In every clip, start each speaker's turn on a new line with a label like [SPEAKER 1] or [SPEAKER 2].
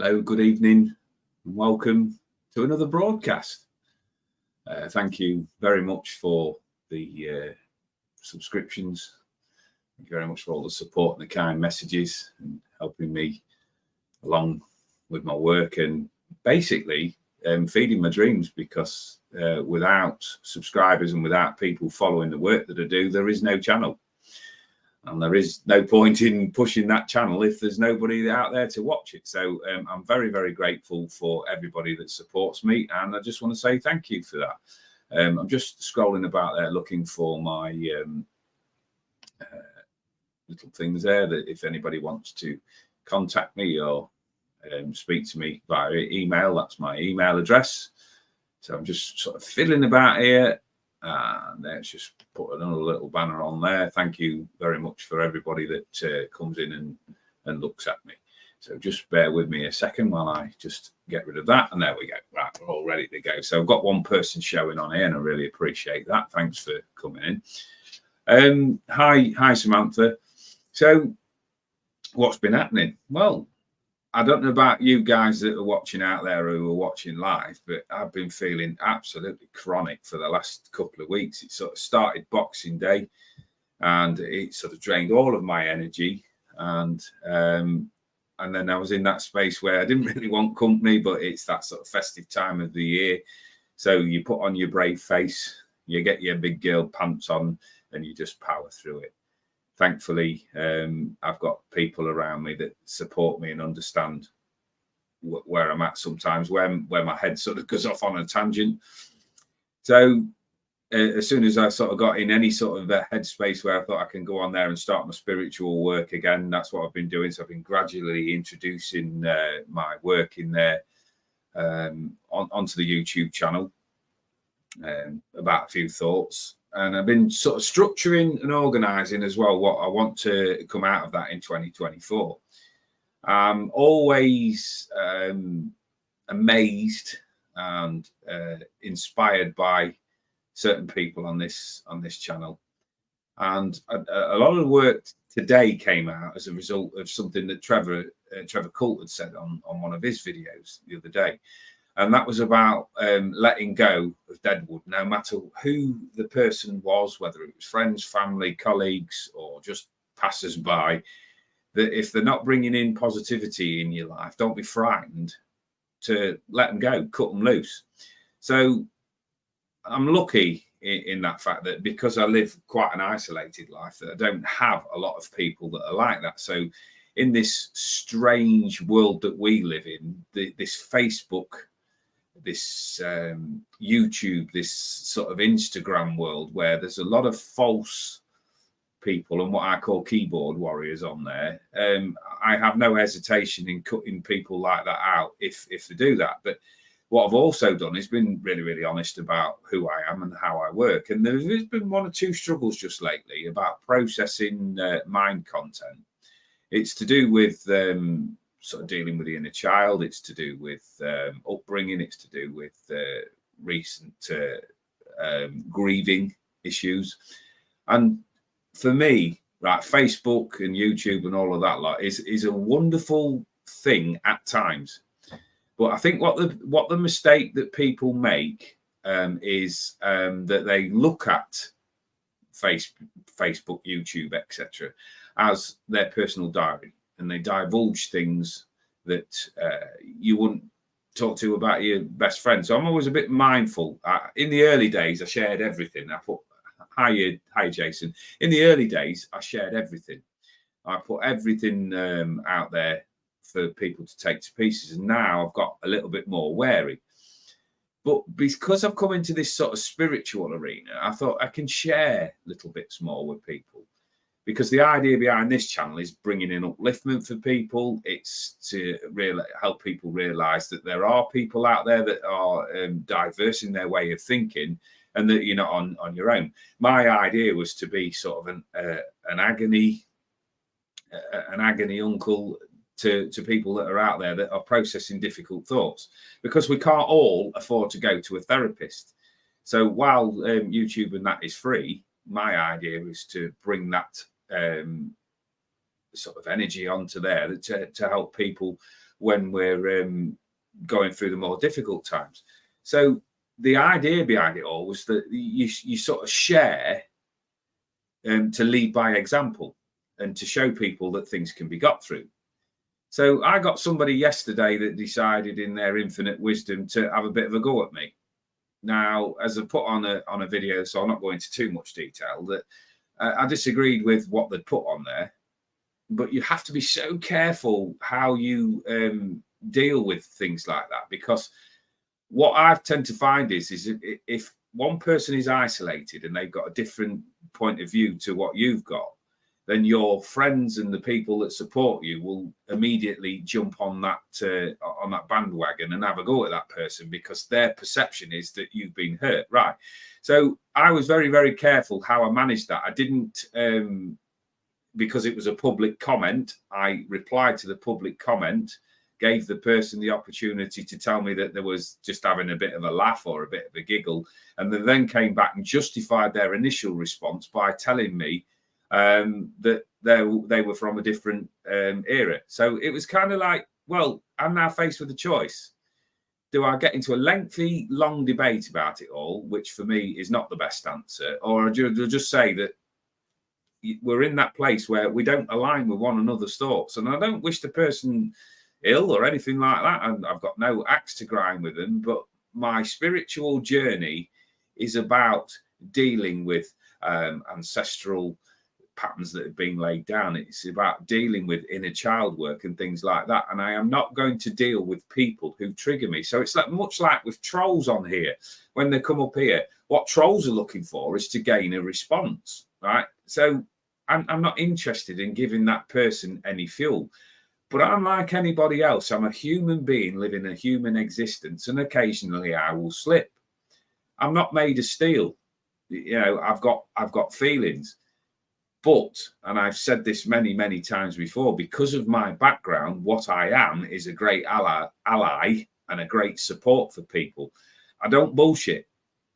[SPEAKER 1] Hello, good evening, and welcome to another broadcast. Thank you very much for the subscriptions. Thank you very much for all the support and the kind messages and helping me along with my work and basically feeding my dreams, because without subscribers and without people following the work that I do, there is no channel. And there is no point in pushing that channel if there's nobody out there to watch it. So I'm very, very grateful for everybody that supports me. And I just want to say thank you for that. I'm just scrolling about there looking for my little things there, that if anybody wants to contact me or speak to me via email, that's my email address. So I'm just sort of fiddling about here. And let's just put another little banner on there. Thank you very much for everybody that comes in and looks at me. So just bear with me a second while I just get rid of that. And there we go. Right, we're all ready to go. So I've got one person showing on here, and I really appreciate that. Thanks for coming in. Hi, Samantha. So what's been happening? Well, I don't know about you guys that are watching out there who are watching live, but I've been feeling absolutely chronic for the last couple of weeks. It sort of started Boxing Day, and it sort of drained all of my energy. And then I was in that space where I didn't really want company, but it's that sort of festive time of the year. So you put on your brave face, you get your big girl pants on, and you just power through it. Thankfully, I've got people around me that support me and understand where I'm at sometimes, where my head sort of goes off on a tangent. So as soon as I sort of got in any sort of headspace where I thought I can go on there and start my spiritual work again, that's what I've been doing. So I've been gradually introducing my work in there onto the YouTube channel, about a few thoughts. And I've been sort of structuring and organising as well what I want to come out of that in 2024. I'm always amazed and inspired by certain people on this channel. And a lot of the work today came out as a result of something that Trevor Coult had said on one of his videos the other day. And that was about letting go of deadwood, no matter who the person was, whether it was friends, family, colleagues, or just passers-by, that if they're not bringing in positivity in your life, don't be frightened to let them go, cut them loose. So I'm lucky in that fact that because I live quite an isolated life, that I don't have a lot of people that are like that. So in this strange world that we live in, this Facebook, this YouTube, this sort of Instagram world where there's a lot of false people and what I call keyboard warriors on there, I have no hesitation in cutting people like that out if they do that. But what I've also done is been really, really honest about who I am and how I work. And there's been one or two struggles just lately about processing mind content. It's to do with sort of dealing with the inner child. It's to do with upbringing. It's to do with recent grieving issues. And for me, right, Facebook and YouTube and all of that lot is a wonderful thing at times. But I think what the mistake that people make is that they look at Facebook, YouTube, etc., as their personal diary. And they divulge things that you wouldn't talk to about your best friend. So I'm always a bit mindful. In the early days, I shared everything. I put, hi Jason. In the early days, I shared everything. I put everything out there for people to take to pieces. And now I've got a little bit more wary. But because I've come into this sort of spiritual arena, I thought I can share little bits more with people. Because the idea behind this channel is bringing in upliftment for people. It's to really help people realise that there are people out there that are diverse in their way of thinking, and that you're not on your own. My idea was to be sort of an agony uncle to people that are out there that are processing difficult thoughts, because we can't all afford to go to a therapist. So while YouTube and that is free, my idea is to bring that sort of energy onto there to help people when we're going through the more difficult times. So the idea behind it all was that you sort of share to lead by example and to show people that things can be got through. So I got somebody yesterday that decided in their infinite wisdom to have a bit of a go at me. Now, as I put on a video, so I'll not go into too much detail, that I disagreed with what they'd put on there, but you have to be so careful how you deal with things like that, because what I tend to find is if one person is isolated and they've got a different point of view to what you've got, then your friends and the people that support you will immediately jump on that bandwagon and have a go at that person because their perception is that you've been hurt. Right. So I was very, very careful how I managed that. I didn't, because it was a public comment, I replied to the public comment, gave the person the opportunity to tell me that there was just having a bit of a laugh or a bit of a giggle. And they then came back and justified their initial response by telling me that they were from a different era. So it was kind of like, well, I'm now faced with a choice. Do I get into a lengthy, long debate about it all, which for me is not the best answer, or do I just say that we're in that place where we don't align with one another's thoughts? And I don't wish the person ill or anything like that, and I've got no axe to grind with them, but my spiritual journey is about dealing with ancestral patterns that have been laid down. It's about dealing with inner child work and things like that, and I am not going to deal with people who trigger me. So it's like much like with trolls on here. When they come up here, what trolls are looking for is to gain a response, right? So I'm not interested in giving that person any fuel. But I'm like anybody else. I'm a human being living a human existence, and occasionally I will slip. I'm not made of steel. You know, I've got feelings. But, and I've said this many, many times before, because of my background, what I am is a great ally and a great support for people. I don't bullshit,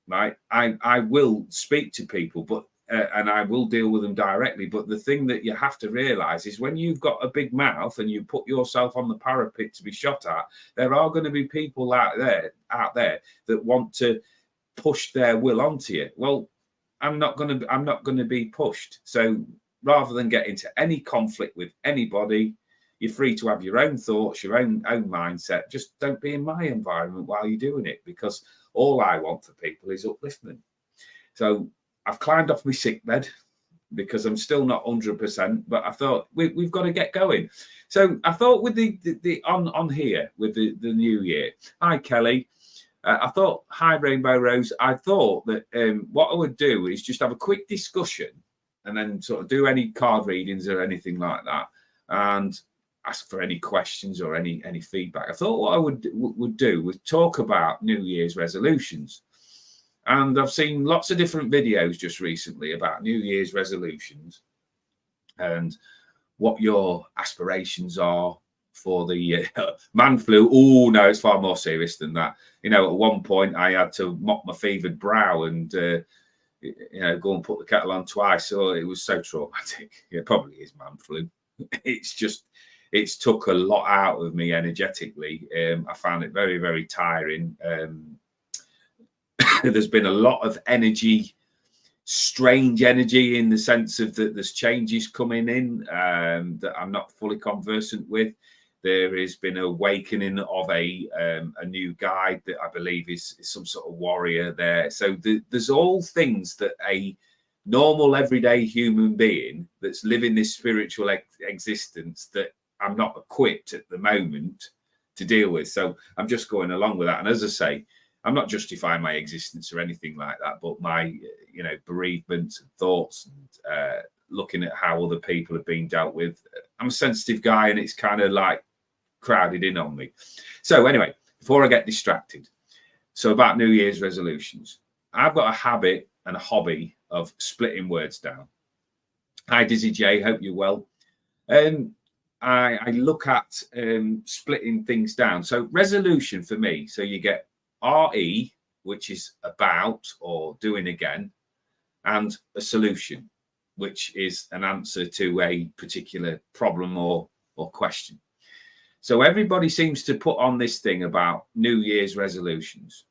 [SPEAKER 1] right? I will speak to people, but and I will deal with them directly. But the thing that you have to realize is when you've got a big mouth and you put yourself on the parapet to be shot at, there are going to be people out there that want to push their will onto you. Well, I'm not going to be pushed. So rather than get into any conflict with anybody, you're free to have your own thoughts, your own mindset. Just don't be in my environment while you're doing it, because all I want for people is upliftment. So I've climbed off my sickbed because I'm still not 100%, but I thought we've got to get going. So I thought with the on here with the new year. Hi, Kelly. I thought, hi, Rainbow Rose. I thought that what I would do is just have a quick discussion and then sort of do any card readings or anything like that, and ask for any questions or any feedback. I thought what I would do was talk about New Year's resolutions. And I've seen lots of different videos just recently about New Year's resolutions and what your aspirations are for the man flu. Oh, no, it's far more serious than that. You know, at one point I had to mop my fevered brow and, you know, go and put the kettle on twice. So it was so traumatic. It probably is man flu. It's took a lot out of me energetically. I found it very, very tiring. There's been a lot of energy, strange energy, in the sense of that there's changes coming in that I'm not fully conversant with. There has been an awakening of a new guide that I believe is some sort of warrior there. So there's all things that a normal everyday human being that's living this spiritual existence that I'm not equipped at the moment to deal with. So I'm just going along with that. And as I say, I'm not justifying my existence or anything like that, but my, you know, bereavement and thoughts and looking at how other people have been dealt with. I'm a sensitive guy, and it's kind of like crowded in on me. So anyway, before I get distracted, so about New Year's resolutions, I've got a habit and a hobby of splitting words down. Hi, Dizzy J, hope you're well. I look at splitting things down. So resolution for me, so you get RE, which is about or doing again, and a solution, which is an answer to a particular problem or question. So everybody seems to put on this thing about New Year's resolutions.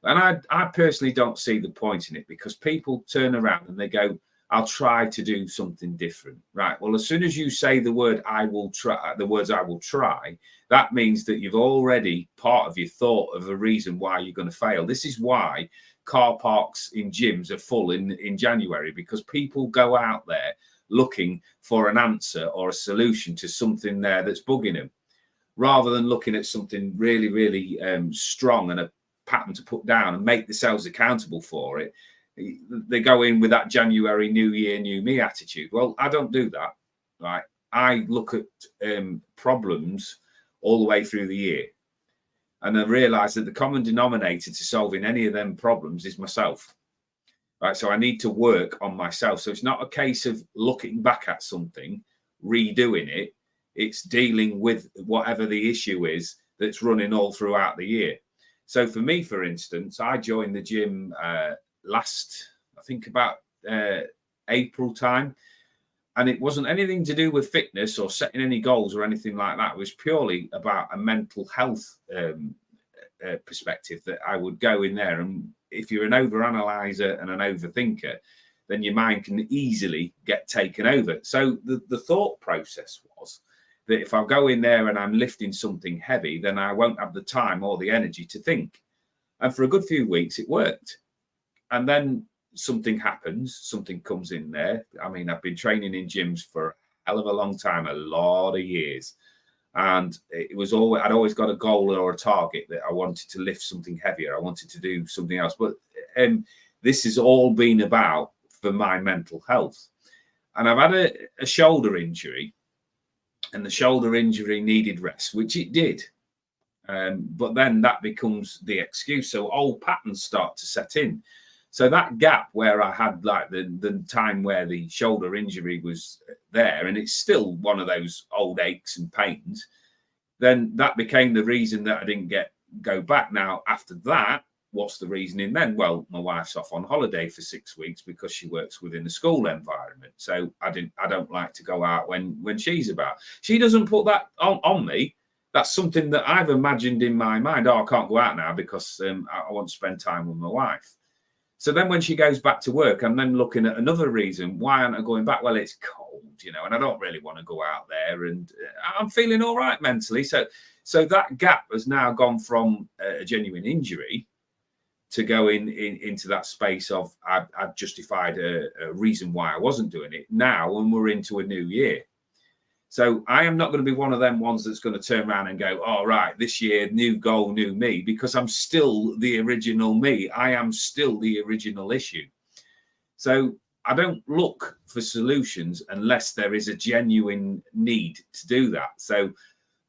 [SPEAKER 1] And I personally don't see the point in it, because people turn around and they go, I'll try to do something different. Right. Well, as soon as you say the word I will try, the words I will try, that means that you've already part of your thought of a reason why you're going to fail. This is why car parks in gyms are full in January, because people go out there looking for an answer or a solution to something there that's bugging them, rather than looking at something really, really strong and a pattern to put down and make themselves accountable for it. They go in with that January, new year, new me attitude. Well, I don't do that, right? I look at problems all the way through the year, and I realise that the common denominator to solving any of them problems is myself, right? So I need to work on myself. So it's not a case of looking back at something, redoing it. It's dealing with whatever the issue is that's running all throughout the year. So for me, for instance, I joined the gym last, I think about April time, and it wasn't anything to do with fitness or setting any goals or anything like that. It was purely about a mental health perspective, that I would go in there, and if you're an overanalyzer and an overthinker, then your mind can easily get taken over. So the thought process was that if I go in there and I'm lifting something heavy, then I won't have the time or the energy to think. And for a good few weeks, it worked. And then something happens, something comes in there. I mean, I've been training in gyms for a hell of a long time, a lot of years. And it was always, I'd always got a goal or a target that I wanted to lift something heavier. I wanted to do something else. But this has all been about for my mental health. And I've had a shoulder injury, and the shoulder injury needed rest, which it did. But then that becomes the excuse. So old patterns start to set in. So that gap where I had like the time where the shoulder injury was there, and it's still one of those old aches and pains, then that became the reason that I didn't go back. Now, after that, what's the reasoning then? Well, my wife's off on holiday for 6 weeks because she works within the school environment. So I don't like to go out when she's about. She doesn't put that on me. That's something that I've imagined in my mind. Oh, I can't go out now because I want to spend time with my wife. So then when she goes back to work, I'm then looking at another reason. Why aren't I going back? Well, it's cold, and I don't really want to go out there, and I'm feeling all right mentally. So that gap has now gone from a genuine injury to go into that space of I've justified a reason why I wasn't doing it. Now, when we're into a new year. So I am not going to be one of them ones that's going to turn around and go, all right, this year, new goal, new me, because I'm still the original me. I am still the original issue. So I don't look for solutions unless there is a genuine need to do that. So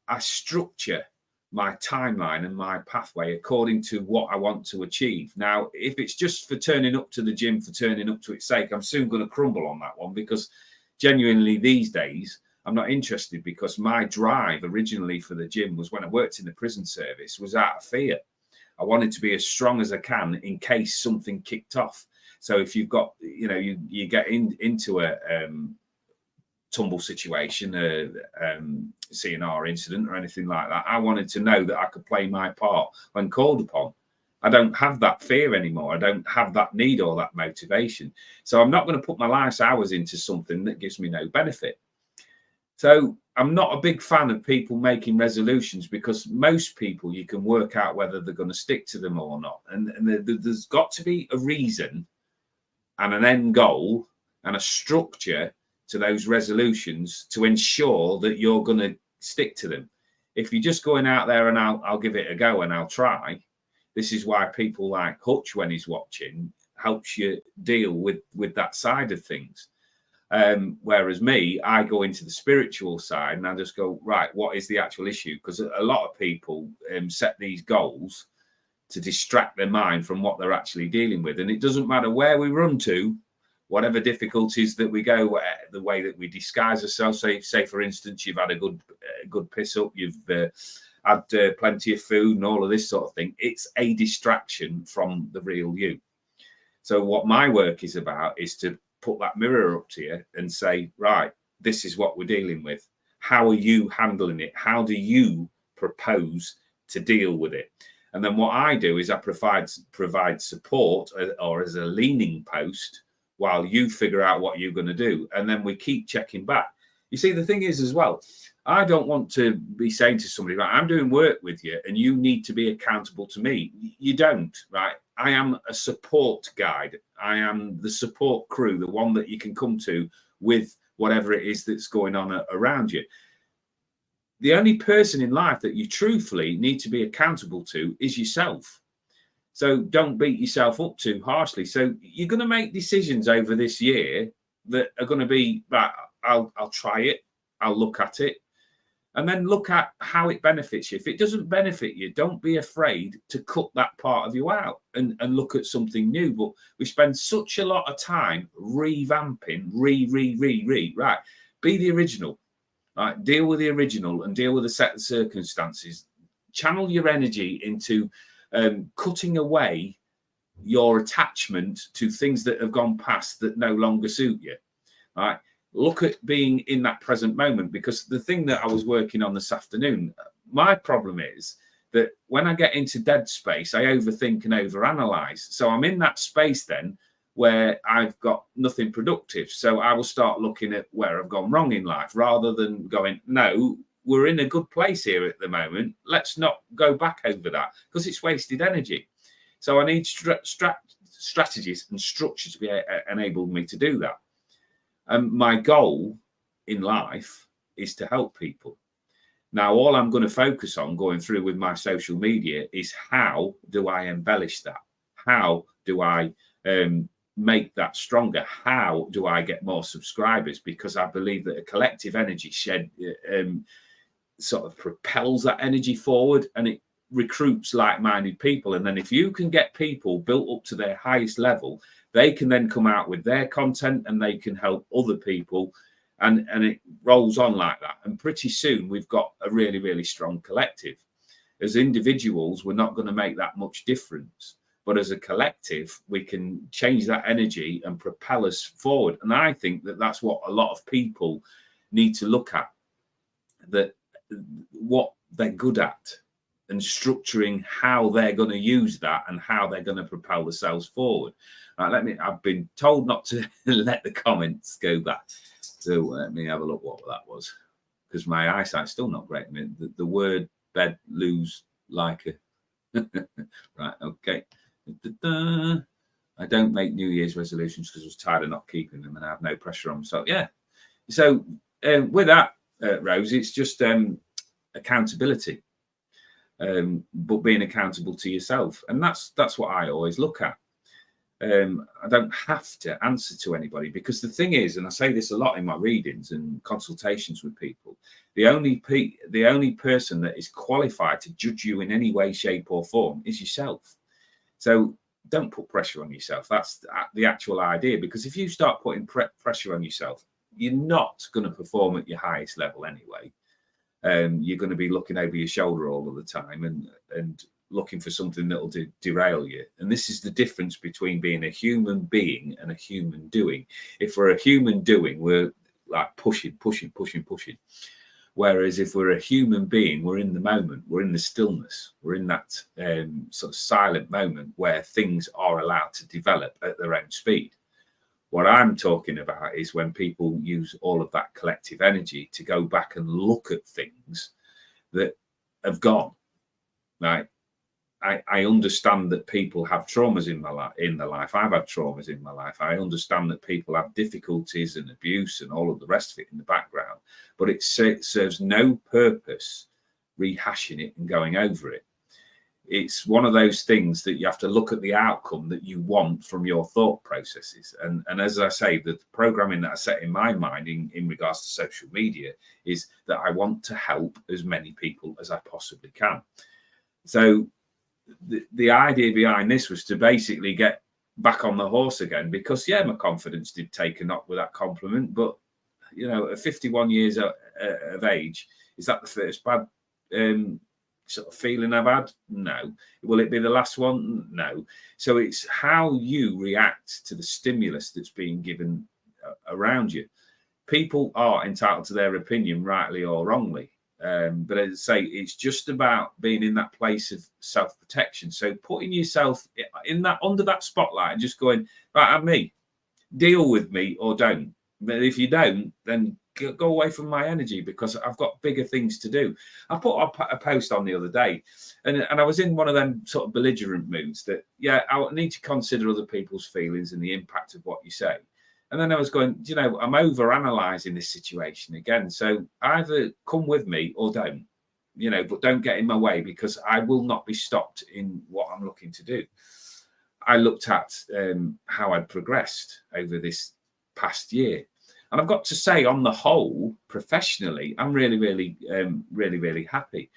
[SPEAKER 1] I structure my timeline and my pathway according to what I want to achieve. Now, if it's just for turning up to the gym, for turning up to its sake, I'm soon going to crumble on that one, because genuinely these days, I'm not interested, because my drive originally for the gym was when I worked in the prison service was out of fear. I wanted to be as strong as I can in case something kicked off. So if you've got, you get into a tumble situation, a CNR incident or anything like that, I wanted to know that I could play my part when called upon. I don't have that fear anymore. I don't have that need or that motivation. So I'm not going to put my life's hours into something that gives me no benefit. So I'm not a big fan of people making resolutions, because most people, you can work out whether they're going to stick to them or not. And there's got to be a reason and an end goal and a structure to those resolutions to ensure that you're going to stick to them. If you're just going out there and I'll give it a go and I'll try, this is why people like Hutch, when he's watching, helps you deal with that side of things. Whereas me, I go into the spiritual side and I just go, right, what is the actual issue? Because a lot of people set these goals to distract their mind from what they're actually dealing with. And it doesn't matter where we run to, whatever difficulties that we go, the way that we disguise ourselves. Say for instance, you've had a good piss up, you've had plenty of food and all of this sort of thing. It's a distraction from the real you. So what my work is about is to put that mirror up to you and say, right, this is what we're dealing with. How are you handling it? How do you propose to deal with it? And then what I do is I provide support, or as a leaning post, while you figure out what you're going to do. And then we keep checking back. You see, the thing is as well, I don't want to be saying to somebody, right, I'm doing work with you and you need to be accountable to me. You don't, right? I am a support guide. I am the support crew, the one that you can come to with whatever it is that's going on around you. The only person in life that you truthfully need to be accountable to is yourself. So don't beat yourself up too harshly. So you're going to make decisions over this year that are going to be, right, I'll try it, I'll look at it, and then look at how it benefits you. If it doesn't benefit you, don't be afraid to cut that part of you out and look at something new. But we spend such a lot of time revamping, right? Be the original, right? Deal with the original and deal with the set of circumstances. Channel your energy into cutting away your attachment to things that have gone past that no longer suit you, right? Look at being in that present moment, because the thing that I was working on this afternoon, my problem is that when I get into dead space, I overthink and overanalyze. So I'm in that space then where I've got nothing productive. So I will start looking at where I've gone wrong in life rather than going, no, we're in a good place here at the moment. Let's not go back over that because it's wasted energy. So I need strategies and structure to be enable me to do that. And my goal in life is to help people. Now, all I'm going to focus on going through with my social media is how do I embellish that? How do I make that stronger? How do I get more subscribers? Because I believe that a collective energy shed sort of propels that energy forward, and it recruits like-minded people. And then if you can get people built up to their highest level, they can then come out with their content and they can help other people, and it rolls on like that. And pretty soon we've got a really, really strong collective. As individuals, we're not going to make that much difference, but as a collective, we can change that energy and propel us forward. And I think that that's what a lot of people need to look at, that what they're good at, and structuring how they're going to use that and how they're going to propel themselves forward. Right, I've been told not to let the comments go back. So let me have a look what that was, because my eyesight's still not great. I mean, the word bed lose like a right, okay. I don't make New Year's resolutions because I was tired of not keeping them and I have no pressure on myself. Yeah. So with that, Rose, it's just accountability. But being accountable to yourself, and that's what I always look at. I don't have to answer to anybody, because the thing is, and I say this a lot in my readings and consultations with people, the only person that is qualified to judge you in any way, shape or form is yourself. So don't put pressure on yourself. That's the actual idea, because if you start putting pressure on yourself, you're not going to perform at your highest level anyway. You're going to be looking over your shoulder all of the time and looking for something that will derail you. And this is the difference between being a human being and a human doing. If we're a human doing, we're like pushing. Whereas if we're a human being, we're in the moment, we're in the stillness, we're in that sort of silent moment where things are allowed to develop at their own speed. What I'm talking about is when people use all of that collective energy to go back and look at things that have gone. Right? I understand that people have traumas in their life. I've had traumas in my life. I understand that people have difficulties and abuse and all of the rest of it in the background. But it serves no purpose rehashing it and going over it. It's one of those things that you have to look at the outcome that you want from your thought processes. And as I say, the programming that I set in my mind in regards to social media is that I want to help as many people as I possibly can. So the idea behind this was to basically get back on the horse again, because, yeah, my confidence did take a knock with that compliment. But, you know, at 51 years of age, is that the first bad sort of feeling I've had? No. Will it be the last one? No. So it's how you react to the stimulus that's being given around you. people are entitled to their opinion, rightly or wrongly. But as I say, it's just about being in that place of self-protection. So putting yourself in that, under that spotlight, and just going, right, I'm me, deal with me or don't. But if you don't, then go away from my energy, because I've got bigger things to do. I put a post on the other day, and I was in one of them sort of belligerent moods that, yeah, I need to consider other people's feelings and the impact of what you say. And then I was going, you know, I'm over analysing this situation again. So either come with me or don't, you know, but don't get in my way, because I will not be stopped in what I'm looking to do. I looked at how I'd progressed over this past year. And I've got to say, on the whole, professionally, I'm really, really happy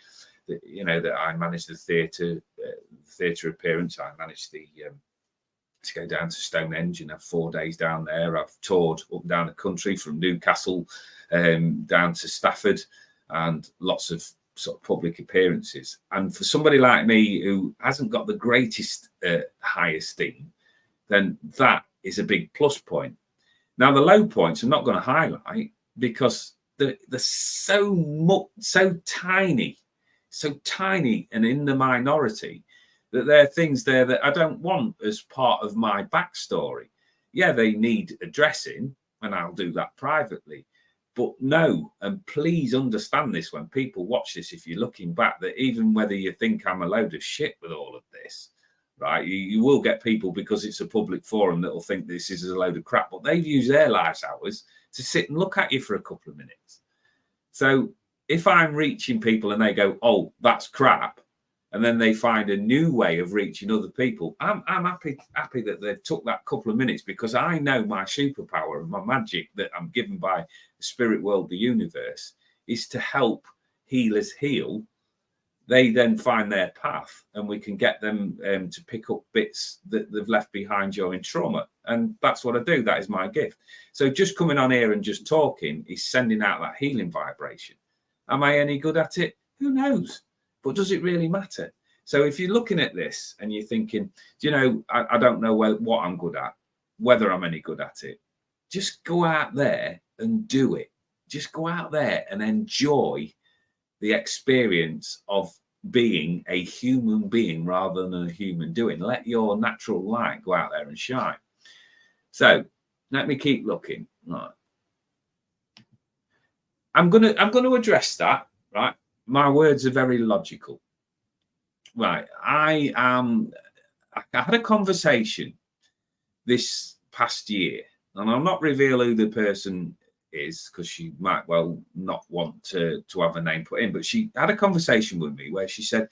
[SPEAKER 1] that, you know, that I managed the theatre appearance. I managed to go down to Stonehenge and have 4 days down there. I've toured up and down the country from Newcastle down to Stafford, and lots of sort of public appearances. And for somebody like me who hasn't got the greatest high esteem, then that is a big plus point. Now, the low points I'm not going to highlight, because they're so tiny, and in the minority, that there are things there that I don't want as part of my backstory. Yeah, they need addressing, and I'll do that privately. But no, and please understand this when people watch this, if you're looking back, that even whether you think I'm a load of shit with all of this, right, you will get people, because it's a public forum, that will think this is a load of crap, but they've used their life hours to sit and look at you for a couple of minutes. So if I'm reaching people and they go, oh, that's crap, and then they find a new way of reaching other people, I'm happy that they've took that couple of minutes, because I know my superpower and my magic that I'm given by the spirit world, the universe, is to help healers heal. They then find their path, and we can get them to pick up bits that they've left behind during trauma. And that's what I do. That is my gift. So just coming on here and just talking is sending out that healing vibration. Am I any good at it? Who knows? But does it really matter? So if you're looking at this and you're thinking, you know, I don't know what I'm good at, whether I'm any good at it, just go out there and do it. Just go out there and enjoy the experience of being a human being rather than a human doing. Let your natural light go out there and shine. So let me keep looking. Right. I'm gonna address that, right? My words are very logical. Right. I had a conversation this past year, and I'll not reveal who the person is, because she might well not want to have a name put in, but she had a conversation with me where she said,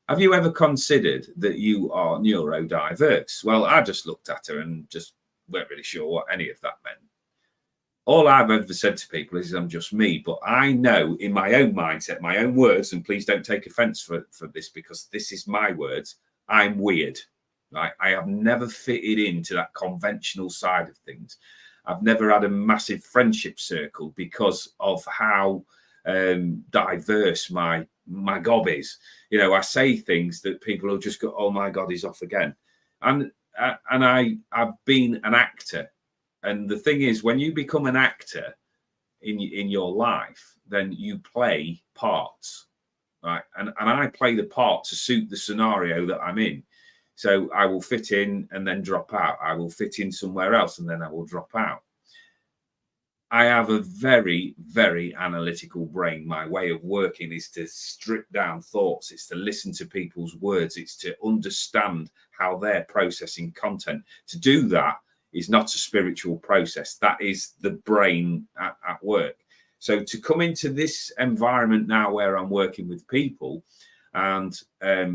[SPEAKER 1] have you ever considered that you are neurodiverse? Well, I just looked at her and just weren't really sure what any of that meant. All I've ever said to people is I'm just me, but I know in my own mindset, my own words, and please don't take offense for this, because this is my words, I'm weird. Right? I have never fitted into that conventional side of things. I've never had a massive friendship circle because of how diverse my gob is. You know, I say things that people will just go, oh my God, he's off again. And I've been an actor. And the thing is, when you become an actor in your life, then you play parts, right? And I play the part to suit the scenario that I'm in. So I will fit in and then drop out. I will fit in somewhere else and then I will drop out. I have a very, very analytical brain. My way of working is to strip down thoughts. It's to listen to people's words. It's to understand how they're processing content. To do that is not a spiritual process. That is the brain at work. So to come into this environment now where I'm working with people and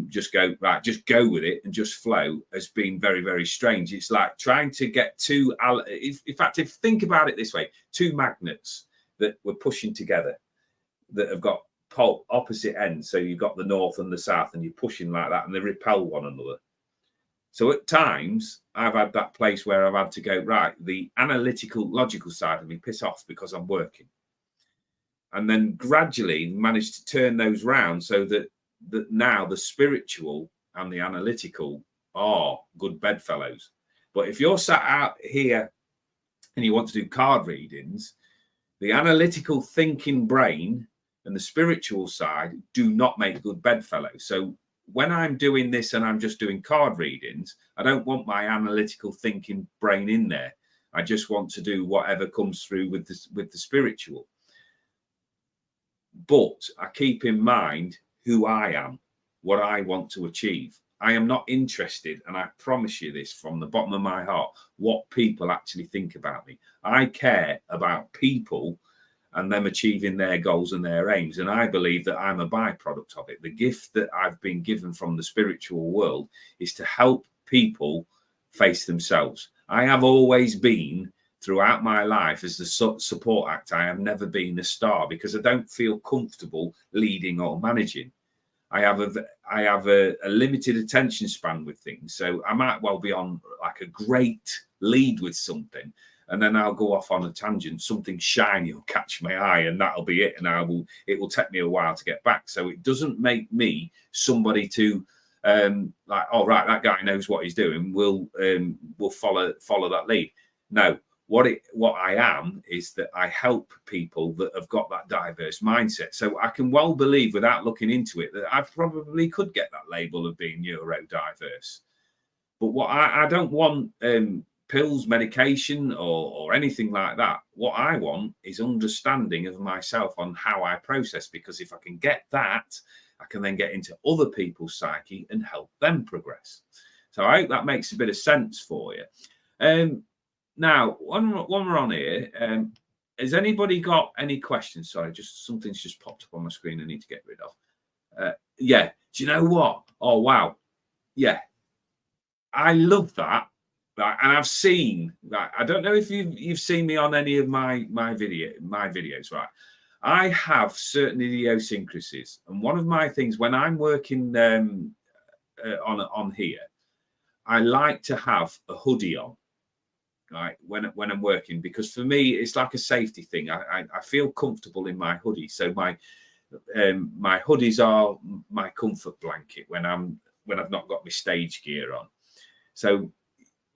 [SPEAKER 1] just go, right, just go with it and just flow has been very, very strange. It's like trying to get two, in fact, if think about it this way, two magnets that we're pushing together that have got opposite ends. So you've got the north and the south and you're pushing like that and they repel one another. So at times I've had that place where I've had to go, right, the analytical, logical side of me piss off because I'm working. And then gradually managed to turn those round so that now the spiritual and the analytical are good bedfellows. But if you're sat out here and you want to do card readings, The analytical thinking brain and the spiritual side do not make good bedfellows. So when I'm doing this and I'm just doing card readings, I don't want my analytical thinking brain in there. I just want to do whatever comes through with the spiritual. But I keep in mind who I am, what I want to achieve. I am not interested, and I promise you this from the bottom of my heart, what people actually think about me. I care about people and them achieving their goals and their aims. And I believe that I'm a byproduct of it. The gift that I've been given from the spiritual world is to help people face themselves. I have always been, throughout my life, as the support act, I have never been a star because I don't feel comfortable leading or managing. I have a limited attention span with things. So I might well be on like a great lead with something, and then I'll go off on a tangent. Something shiny will catch my eye, and that'll be it. And it will take me a while to get back. So it doesn't make me somebody to like, oh right, that guy knows what he's doing. We'll follow that lead. No, what I am is that I help people that have got that diverse mindset. So I can well believe, without looking into it, that I probably could get that label of being neurodiverse. But what I don't want pills, medication, or anything like that. What I want is understanding of myself on how I process, because if I can get that, I can then get into other people's psyche and help them progress. So I hope that makes a bit of sense for you. Now, when we're on here, has anybody got any questions? Sorry, something's just popped up on my screen I need to get rid of. Yeah, do you know what? Oh, wow. Yeah, I love that. Right, and I've seen, right, I don't know if you've seen me on any of my videos, right? I have certain idiosyncrasies, and one of my things when I'm working on here, I like to have a hoodie on, right, when I'm working, because for me it's like a safety thing. I feel comfortable in my hoodie, so my hoodies are my comfort blanket when I've not got my stage gear on. So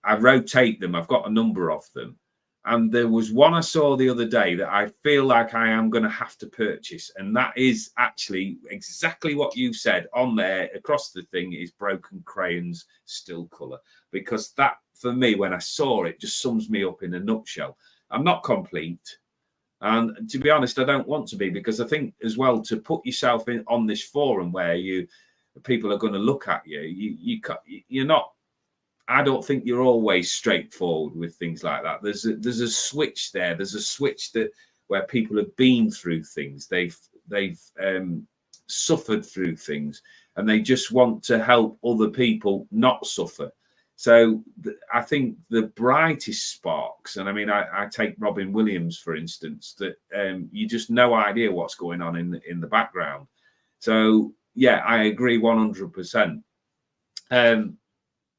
[SPEAKER 1] I rotate them. I've got a number of them. And there was one I saw the other day that I feel like I am going to have to purchase. And that is actually exactly what you said on there. Across the thing is Broken Crayons Still Colour. Because that, for me, when I saw it, just sums me up in a nutshell. I'm not complete. And to be honest, I don't want to be, because I think as well, to put yourself in on this forum where people are going to look at you're not. I don't think you're always straightforward with things like that. There's a switch there. There's a switch where people have been through things. They've suffered through things, and they just want to help other people not suffer. So I think the brightest sparks, and I mean, I take Robin Williams, for instance, that you just no idea what's going on in the background. So yeah, I agree 100%.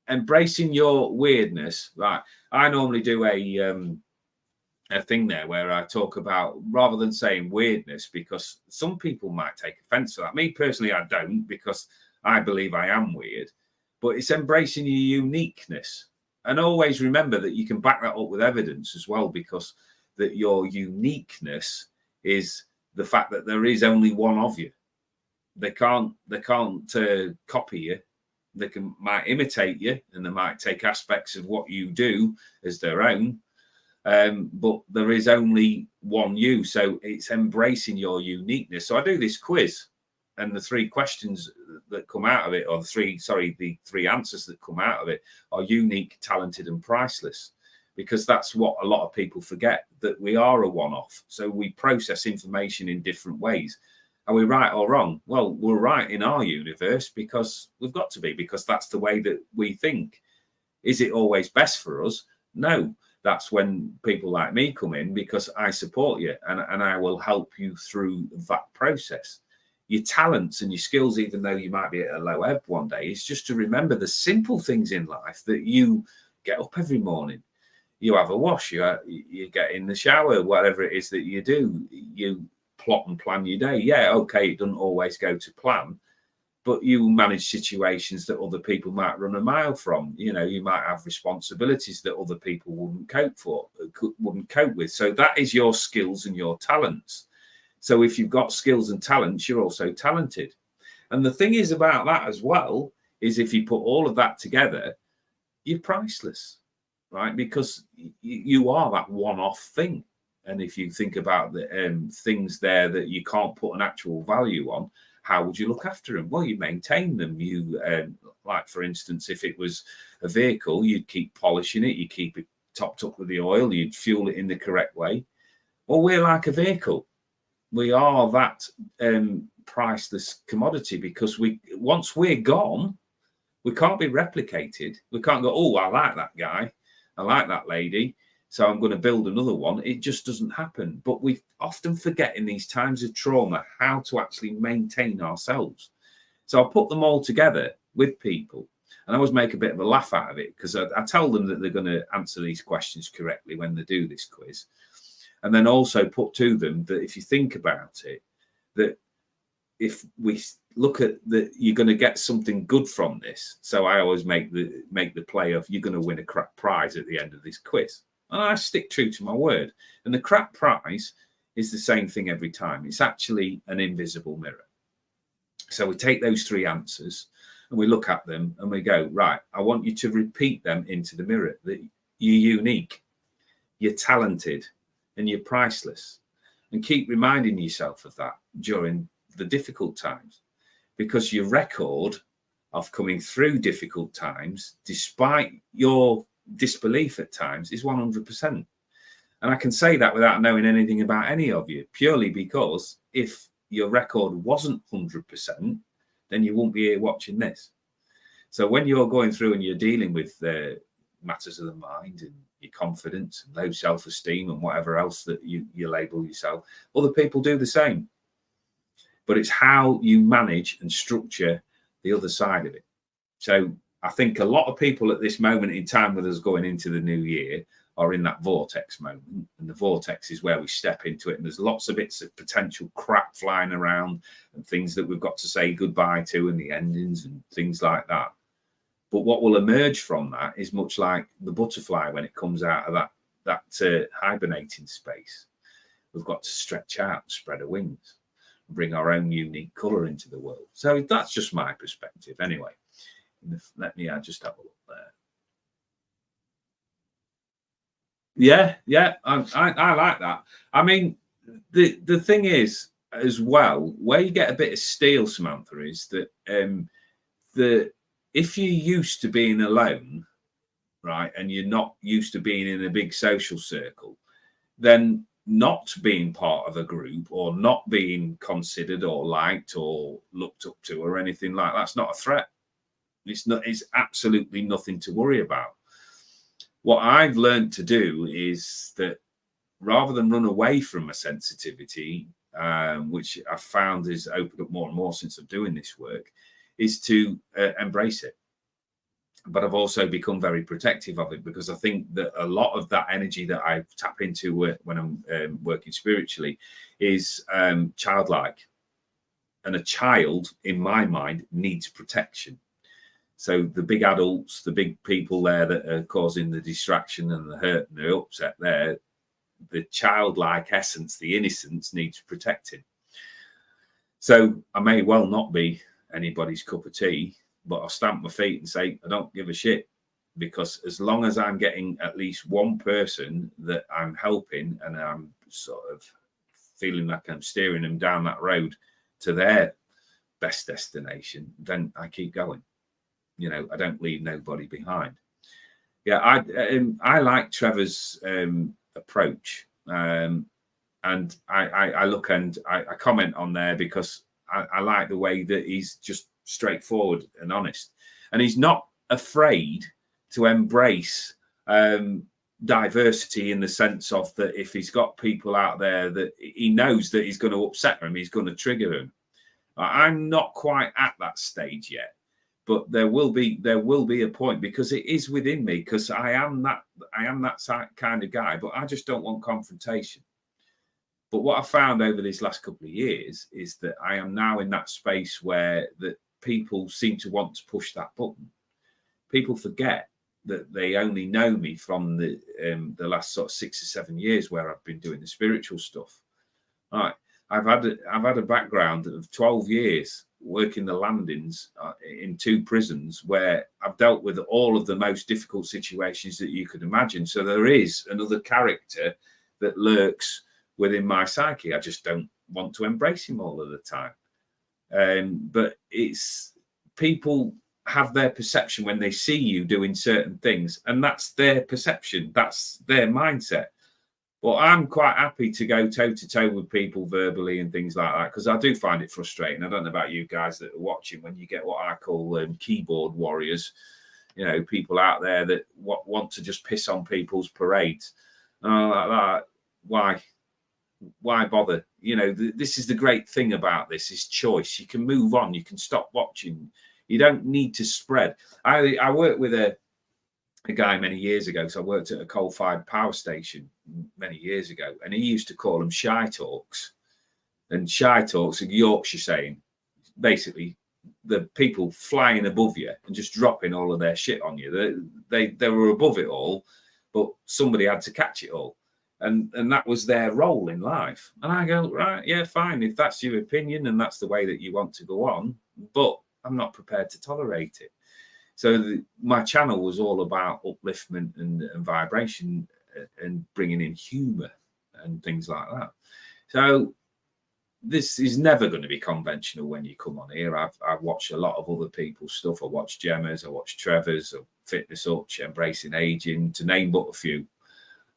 [SPEAKER 1] Embracing your weirdness, right? I normally do a thing there where I talk about, rather than saying weirdness, because some people might take offense to that. Me personally, I don't, because I believe I am weird. But it's embracing your uniqueness, and always remember that you can back that up with evidence as well, because that your uniqueness is the fact that there is only one of you. They can't copy you. They might imitate you, and they might take aspects of what you do as their own, but there is only one you. So it's embracing your uniqueness. So I do this quiz, and the 3 questions that come out of it, or the three answers that come out of it, are unique, talented, and priceless. Because that's what a lot of people forget, that we are a one-off. So we process information in different ways. Are we right or wrong? Well, we're right in our universe, because we've got to be, because that's the way that we think. Is it always best for us? No. That's when people like me come in, because I support you and I will help you through that process. Your talents and your skills, even though you might be at a low ebb one day, is just to remember the simple things in life, that you get up every morning, you have a wash, you get in the shower, whatever it is that you do, you plot and plan your day. Yeah, okay, it doesn't always go to plan, but you manage situations that other people might run a mile from. You know, you might have responsibilities that other people wouldn't cope with. So that is your skills and your talents. So if you've got skills and talents, you're also talented. And the thing is about that as well, is if you put all of that together, you're priceless, right? Because you are that one-off thing. And if you think about the things there that you can't put an actual value on, how would you look after them? Well, you maintain them. You, like, for instance, if it was a vehicle, you'd keep polishing it, you keep it topped up with the oil, you'd fuel it in the correct way. Well, we're like a vehicle. We are that priceless commodity, because once we're gone, we can't be replicated. We can't go, oh, I like that guy, I like that lady, so I'm going to build another one. It just doesn't happen. But we often forget in these times of trauma how to actually maintain ourselves. So I put them all together with people, and I always make a bit of a laugh out of it, because I tell them that they're going to answer these questions correctly when they do this quiz. And then also put to them that if you think about it, that if we look at that, you're going to get something good from this. So I always make the play of, you're going to win a crap prize at the end of this quiz. And I stick true to my word. And the crap prize is the same thing every time. It's actually an invisible mirror. So we take those three answers and we look at them and we go, right, I want you to repeat them into the mirror, that you're unique, you're talented, and you're priceless. And keep reminding yourself of that during the difficult times, because your record of coming through difficult times, despite your disbelief at times, is 100%. And I can say that without knowing anything about any of you, purely because if your record wasn't 100%, then you won't be here watching this. So when you're going through and you're dealing with matters of the mind and your confidence and low self-esteem and whatever else that you label yourself, other people do the same. But it's how you manage and structure the other side of it. So I think a lot of people at this moment in time with us going into the new year are in that vortex moment. And the vortex is where we step into it. And there's lots of bits of potential crap flying around and things that we've got to say goodbye to, and the endings and things like that. But what will emerge from that is much like the butterfly when it comes out of that hibernating space. We've got to stretch out and spread our wings, bring our own unique colour into the world. So that's just my perspective anyway. Let me just have a look there. Yeah, I like that. I mean, the thing is as well, where you get a bit of steel, Samantha, is that if you're used to being alone, right, and you're not used to being in a big social circle, then not being part of a group or not being considered or liked or looked up to or anything like that's not a threat. It's absolutely nothing to worry about. What I've learned to do is that rather than run away from a sensitivity, which I've found has opened up more and more since I'm doing this work, is to embrace it. But I've also become very protective of it, because I think that a lot of that energy that I tap into when I'm working spiritually is childlike. And a child, in my mind, needs protection. So the big adults, the big people there that are causing the distraction and the hurt and the upset there, the childlike essence, the innocence needs protecting. So I may well not be anybody's cup of tea, but I'll stamp my feet and say, I don't give a shit, because as long as I'm getting at least one person that I'm helping and I'm sort of feeling like I'm steering them down that road to their best destination, then I keep going. You know, I don't leave nobody behind. Yeah, I like Trevor's approach, and I look and I comment on there because I like the way that he's just straightforward and honest, and he's not afraid to embrace diversity in the sense of that if he's got people out there that he knows that he's going to upset them, he's going to trigger them. I'm not quite at that stage yet, but there will be a point, because it is within me, because I am that kind of guy, but I just don't want confrontation. But what I found over these last couple of years is that I am now in that space where that people seem to want to push that button. People forget that they only know me from the last sort of 6 or 7 years where I've been doing the spiritual stuff. All right. I've had a background of 12 years working the landings in 2 prisons where I've dealt with all of the most difficult situations that you could imagine. So there is another character that lurks within my psyche. I just don't want to embrace him all of the time. But it's people have their perception when they see you doing certain things, and that's their perception, that's their mindset. Well, I'm quite happy to go toe to toe with people verbally and things like that, because I do find it frustrating. I don't know about you guys that are watching, when you get what I call keyboard warriors, you know, people out there that want to just piss on people's parades. Like that. Why bother? You know, this is the great thing about this is choice. You can move on. You can stop watching. You don't need to spread. I worked with a guy many years ago. So I worked at a coal-fired power station many years ago, and he used to call them shy talks. And shy talks are Yorkshire saying, basically, the people flying above you and just dropping all of their shit on you. They were above it all, but somebody had to catch it all. And that was their role in life. And I go, right, yeah, fine. If that's your opinion and that's the way that you want to go on, but I'm not prepared to tolerate it. So my channel was all about upliftment and vibration and bringing in humor and things like that. So this is never going to be conventional when you come on here. I've watched a lot of other people's stuff. I watched Gemma's, I watched Trevor's, Fitness Hutch, Embracing Aging, to name but a few.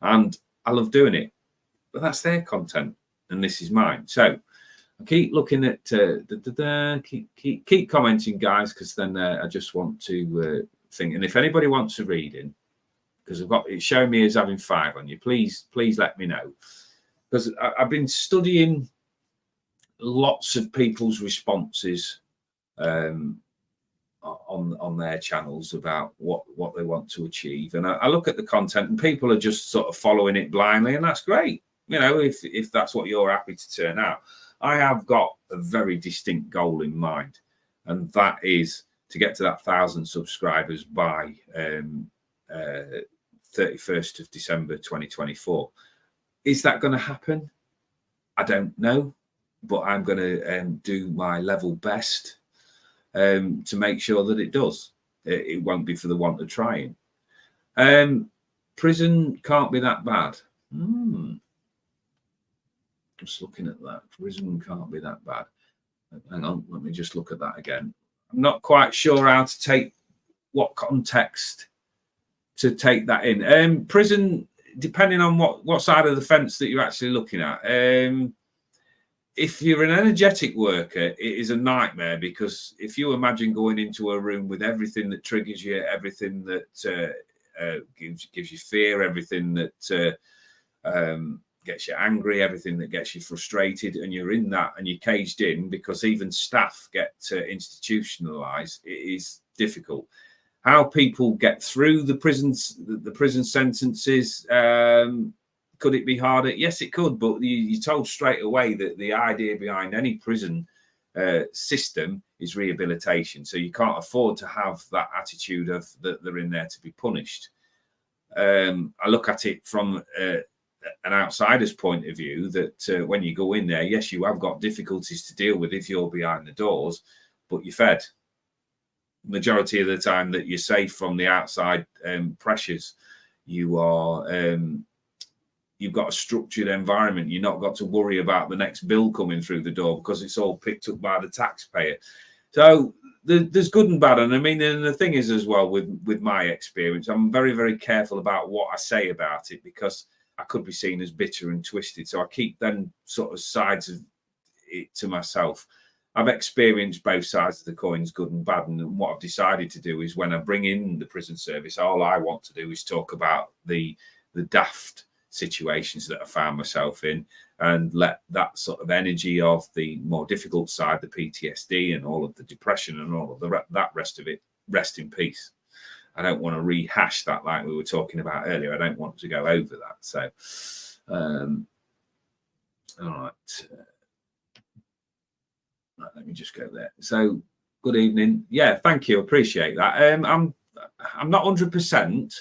[SPEAKER 1] And I love doing it, but that's their content and this is mine. So I keep looking at keep commenting, guys, because then I just want to think. And if anybody wants to read in, because I've got it showing me as having 5 on you, please let me know, because I've been studying lots of people's responses on their channels about what they want to achieve, and I look at the content and people are just sort of following it blindly, and that's great. You know, if that's what you're happy to turn out. I have got a very distinct goal in mind, and that is to get to that 1,000 subscribers by 31st of December 2024. Is that going to happen? I don't know, but I'm going to do my level best to make sure that it does. It won't be for the want of trying. Prison can't be that bad. Just looking at that. Prison can't be that bad. Hang on, let me just look at that again. I'm not quite sure how to take what context to take that in. Prison, depending on what side of the fence that you're actually looking at. If you're an energetic worker, it is a nightmare, because if you imagine going into a room with everything that triggers you, everything that gives you fear, everything that gets you angry, everything that gets you frustrated, and you're in that and you're caged in, because even staff get institutionalized, it is difficult. How people get through the prison sentences, could it be harder? Yes, it could, but you're told straight away that the idea behind any prison system is rehabilitation. So you can't afford to have that attitude of that they're in there to be punished. I look at it from an outsider's point of view, that when you go in there, yes, you have got difficulties to deal with if you're behind the doors, but you're fed. Majority of the time that you're safe from the outside pressures. You are you've got a structured environment. You're not got to worry about the next bill coming through the door, because it's all picked up by the taxpayer. So there's good and bad. And I mean, and the thing is as well, with my experience, I'm very, very careful about what I say about it, because I could be seen as bitter and twisted. So I keep them sort of sides of it to myself. I've experienced both sides of the coins, good and bad. And what I've decided to do is, when I bring in the prison service, all I want to do is talk about the daft situations that I found myself in, and let that sort of energy of the more difficult side, the PTSD and all of the depression and all of that rest of it, rest in peace. I don't want to rehash that like we were talking about earlier. I don't want to go over that. So, all right. Let me just go there. So Good evening. Yeah, thank you. Appreciate that. I'm not 100%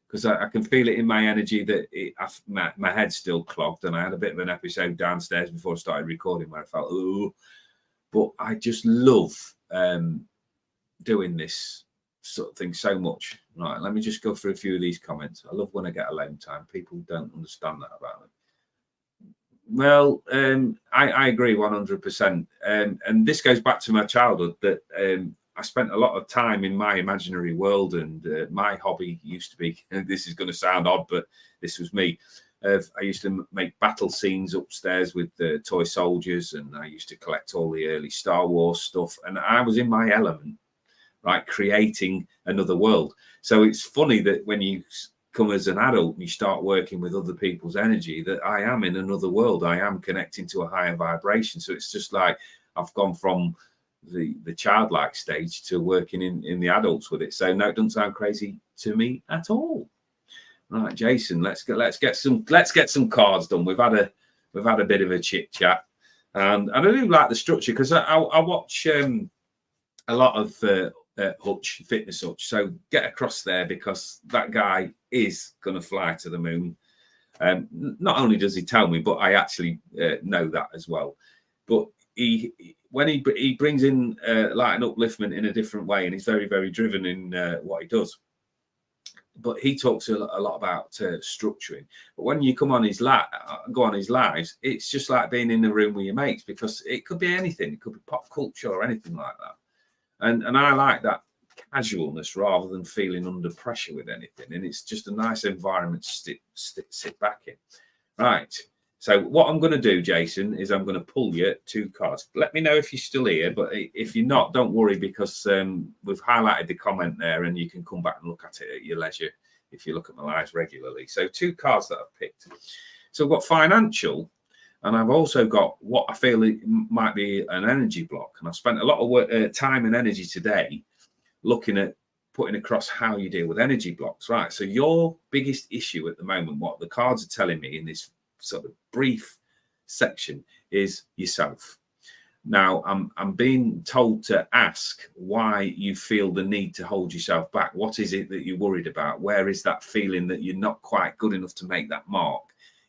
[SPEAKER 1] because I can feel it in my energy that my head's still clogged, and I had a bit of an episode downstairs before I started recording where I felt, oh, but I just love doing this sort of thing so much. Right, let me just go through a few of these comments. I love when I get alone time. People don't understand that about me. Well, I agree 100%. And this goes back to my childhood that I spent a lot of time in my imaginary world, and my hobby used to be, and this is going to sound odd, but this was me. I used to make battle scenes upstairs with the toy soldiers, and I used to collect all the early Star Wars stuff. And I was in my element, right, creating another world. So it's funny that when you come as an adult and you start working with other people's energy, that I am in another world. I am connecting to a higher vibration. So it's just like I've gone from the childlike stage to working in the adults with it. So no, it doesn't sound crazy to me at all. Right, Jason, let's get some cards done. We've had a bit of a chit chat, and I do like the structure because I watch a lot of Hutch, Fitness Hutch. So get across there because that guy is going to fly to the moon. Not only does he tell me, but I actually know that as well. But when he brings in like an upliftment in a different way, and he's very, very driven in what he does. But he talks a lot about structuring. But when you come on go on his lives, it's just like being in the room with your mates, because it could be anything. It could be pop culture or anything like that. And I like that casualness rather than feeling under pressure with anything. And it's just a nice environment to sit back in. Right. So what I'm going to do, Jason, is I'm going to pull you 2 cards. Let me know if you're still here. But if you're not, don't worry, because we've highlighted the comment there, and you can come back and look at it at your leisure if you look at my lives regularly. So 2 cards that I've picked. So I've got financial. And I've also got what I feel might be an energy block. And I've spent a lot of time and energy today looking at putting across how you deal with energy blocks. Right. So your biggest issue at the moment, what the cards are telling me in this sort of brief section, is yourself. Now, I'm being told to ask why you feel the need to hold yourself back. What is it that you're worried about? Where is that feeling that you're not quite good enough to make that mark?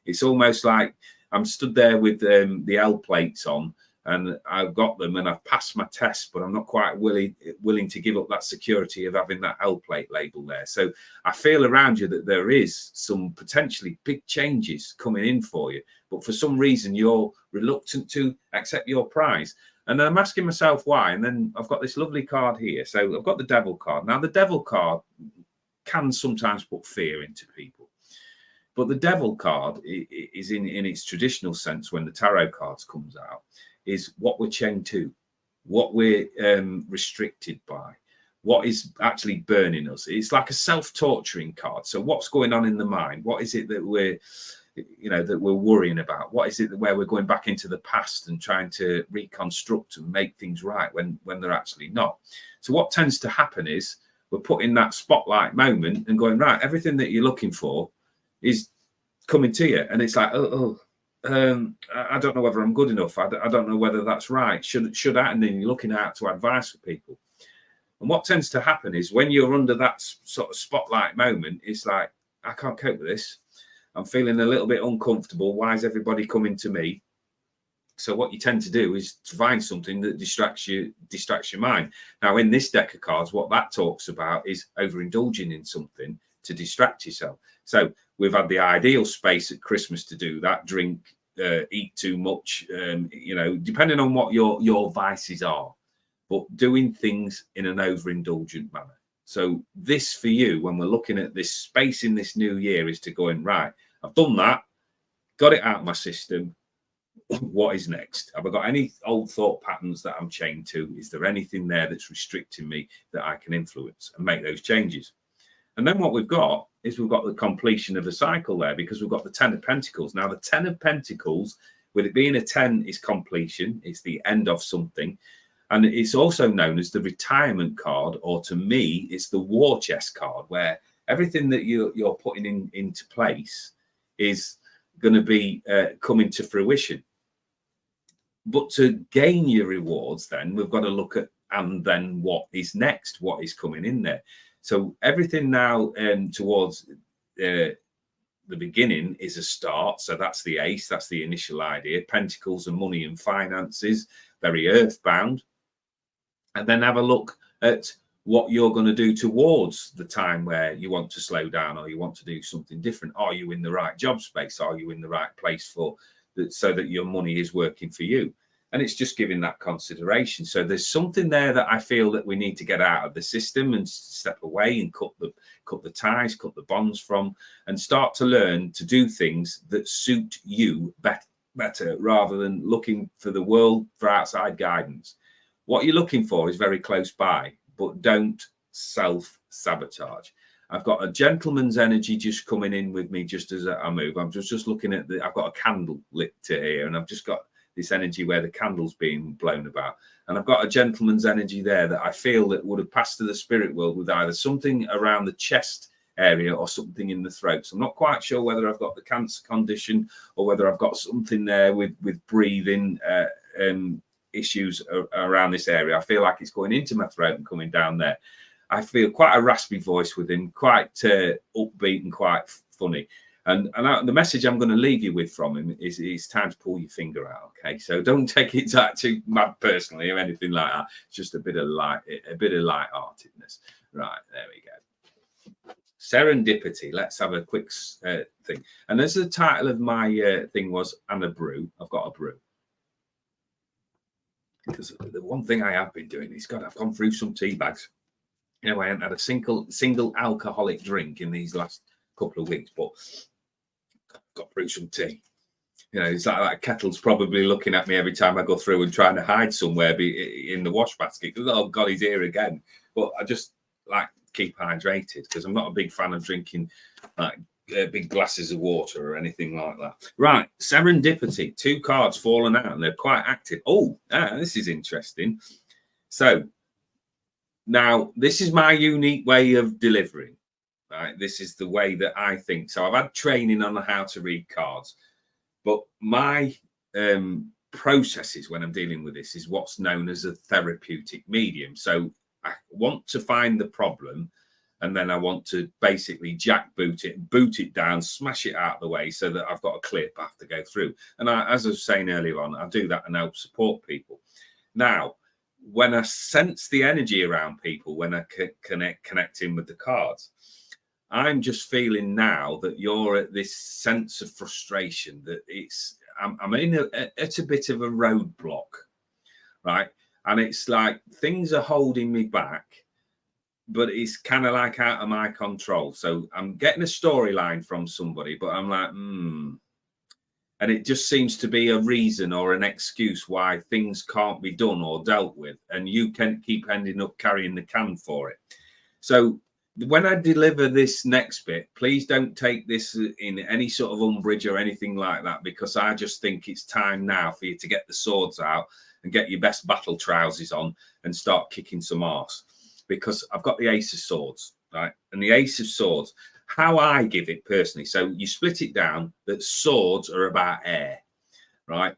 [SPEAKER 1] It's almost like I'm stood there with the L plates on, and I've got them and I've passed my test, but I'm not quite willing to give up that security of having that L plate label there. So I feel around you that there is some potentially big changes coming in for you, but for some reason you're reluctant to accept your prize. And then I'm asking myself why. And then I've got this lovely card here. So I've got the Devil card. Now, the Devil card can sometimes put fear into people. But the Devil card is in its traditional sense, when the tarot cards comes out, is what we're chained to, what we're restricted by, what is actually burning us. It's like a self-torturing card. So what's going on in the mind? What is it that we're worrying about? What is it where we're going back into the past and trying to reconstruct and make things right when they're actually not? So what tends to happen is we're put in that spotlight moment and going, right, everything that you're looking for is coming to you, and it's like, I don't know whether I'm good enough. I don't know whether that's right. Should I? And then you're looking out to advice for people. And what tends to happen is when you're under that sort of spotlight moment, it's like, I can't cope with this. I'm feeling a little bit uncomfortable. Why is everybody coming to me? So what you tend to do is to find something that distracts your mind. Now, in this deck of cards, what that talks about is overindulging in something to distract yourself. So we've had the ideal space at Christmas to do that, drink, eat too much, depending on what your vices are, but doing things in an overindulgent manner. So this for you, when we're looking at this space in this new year, is to going, right, I've done that, got it out of my system. What is next? Have I got any old thought patterns that I'm chained to? Is there anything there that's restricting me that I can influence and make those changes? And then what we've got is we've got the completion of a cycle there, because we've got the 10 of Pentacles. Now, the 10 of Pentacles, with it being a 10, is completion. It's the end of something. And it's also known as the retirement card, or to me, it's the war chest card, where everything that you're putting into place is going to be coming to fruition. But to gain your rewards, then we've got to look at and then what is next, what is coming in there. So everything now towards the beginning is a start. So that's the ace, that's the initial idea. Pentacles and money and finances, very earthbound. And then have a look at what you're going to do towards the time where you want to slow down or you want to do something different. Are you in the right job space? Are you in the right place for that, so that your money is working for you? And it's just giving that consideration. So there's something there that I feel that we need to get out of the system and step away and cut the ties, cut the bonds from, and start to learn to do things that suit you better rather than looking for the world for outside guidance. What you're looking for is very close by, but don't self-sabotage. I've got a gentleman's energy just coming in with me just as I move. I'm just looking at I've got a candle lit to here, and I've just got this energy where the candle's being blown about. And I've got a gentleman's energy there that I feel that would have passed to the spirit world with either something around the chest area or something in the throat. So I'm not quite sure whether I've got the cancer condition or whether I've got something there with breathing issues around this area. I feel like it's going into my throat and coming down there. I feel quite a raspy voice with him, quite upbeat and quite funny. And the message I'm going to leave you with from him is it's time to pull your finger out. Okay, so don't take it too mad personally or anything like that. It's just a bit of light-heartedness. Right, there we go. Serendipity. Let's have a quick thing. And as the title of my thing was, and a brew. I've got a brew. Because the one thing I have been doing is, God, I've gone through some tea bags. You know, I haven't had a single alcoholic drink in these last couple of weeks, but got through some tea. You know, it's like that kettle's probably looking at me every time I go through and trying to hide somewhere in the wash basket. Because, oh God, he's here again. But I just like keep hydrated because I'm not a big fan of drinking like big glasses of water or anything like that. Right, serendipity. 2 cards fallen out and they're quite active. Oh, this is interesting. So now this is my unique way of delivering. Right, this is the way that I think. So I've had training on how to read cards, but my processes when I'm dealing with this is what's known as a therapeutic medium. So I want to find the problem, and then I want to basically boot it down, smash it out of the way so that I've got a clear path to go through. And as I was saying earlier on, I do that and help support people. Now, when I sense the energy around people, when I connect in with the cards, I'm just feeling now that you're at this sense of frustration, that I'm in at a bit of a roadblock, right? And it's like things are holding me back, but it's kind of like out of my control. So I'm getting a storyline from somebody, but I'm like, and it just seems to be a reason or an excuse why things can't be done or dealt with. And you can keep ending up carrying the can for it. So when I deliver this next bit, please don't take this in any sort of umbrage or anything like that, because I just think it's time now for you to get the swords out and get your best battle trousers on and start kicking some arse. Because I've got the Ace of Swords, right? And the Ace of Swords, how I give it personally. So you split it down that swords are about air, right?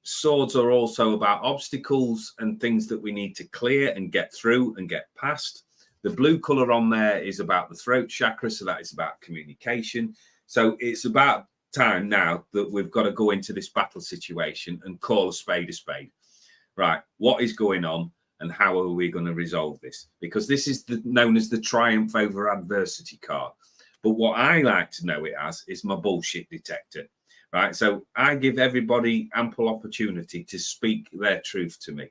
[SPEAKER 1] Swords are also about obstacles and things that we need to clear and get through and get past. The blue color on there is about the throat chakra. So that is about communication. So it's about time now that we've got to go into this battle situation and call a spade a spade. Right. What is going on and how are we going to resolve this? Because this is known as the triumph over adversity card. But what I like to know it as is my bullshit detector. Right. So I give everybody ample opportunity to speak their truth to me.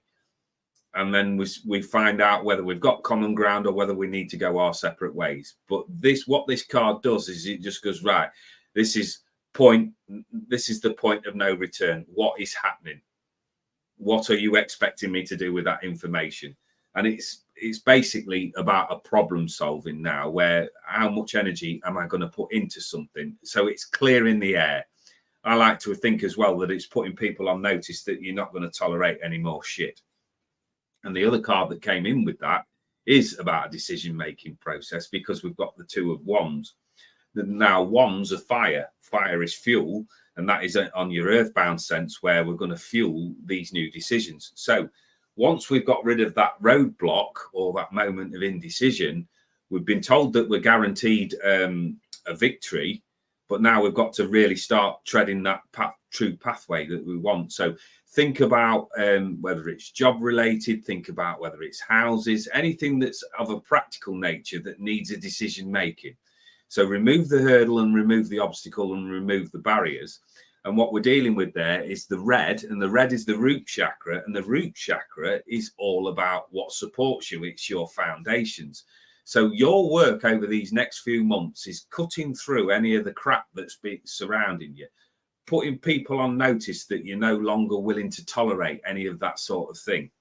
[SPEAKER 1] And then we find out whether we've got common ground or whether we need to go our separate ways. But what this card does is it just goes, right, this is the point of no return. What is happening? What are you expecting me to do with that information? And it's basically about a problem solving now, where how much energy am I going to put into something? So it's clearing the air. I like to think as well that it's putting people on notice that you're not going to tolerate any more shit. And the other card that came in with that is about a decision-making process, because we've got the 2 of Wands. Now, Wands are fire. Fire is fuel, and that is on your earthbound sense where we're going to fuel these new decisions. So once we've got rid of that roadblock or that moment of indecision, we've been told that we're guaranteed a victory, but now we've got to really start treading that true pathway that we want. So think about whether it's job related, think about whether it's houses, anything that's of a practical nature that needs a decision making. So remove the hurdle and remove the obstacle and remove the barriers. And what we're dealing with there is the red, and the red is the root chakra, and the root chakra is all about what supports you. It's your foundations. So your work over these next few months is cutting through any of the crap that's been surrounding you, putting people on notice that you're no longer willing to tolerate any of that sort of thing,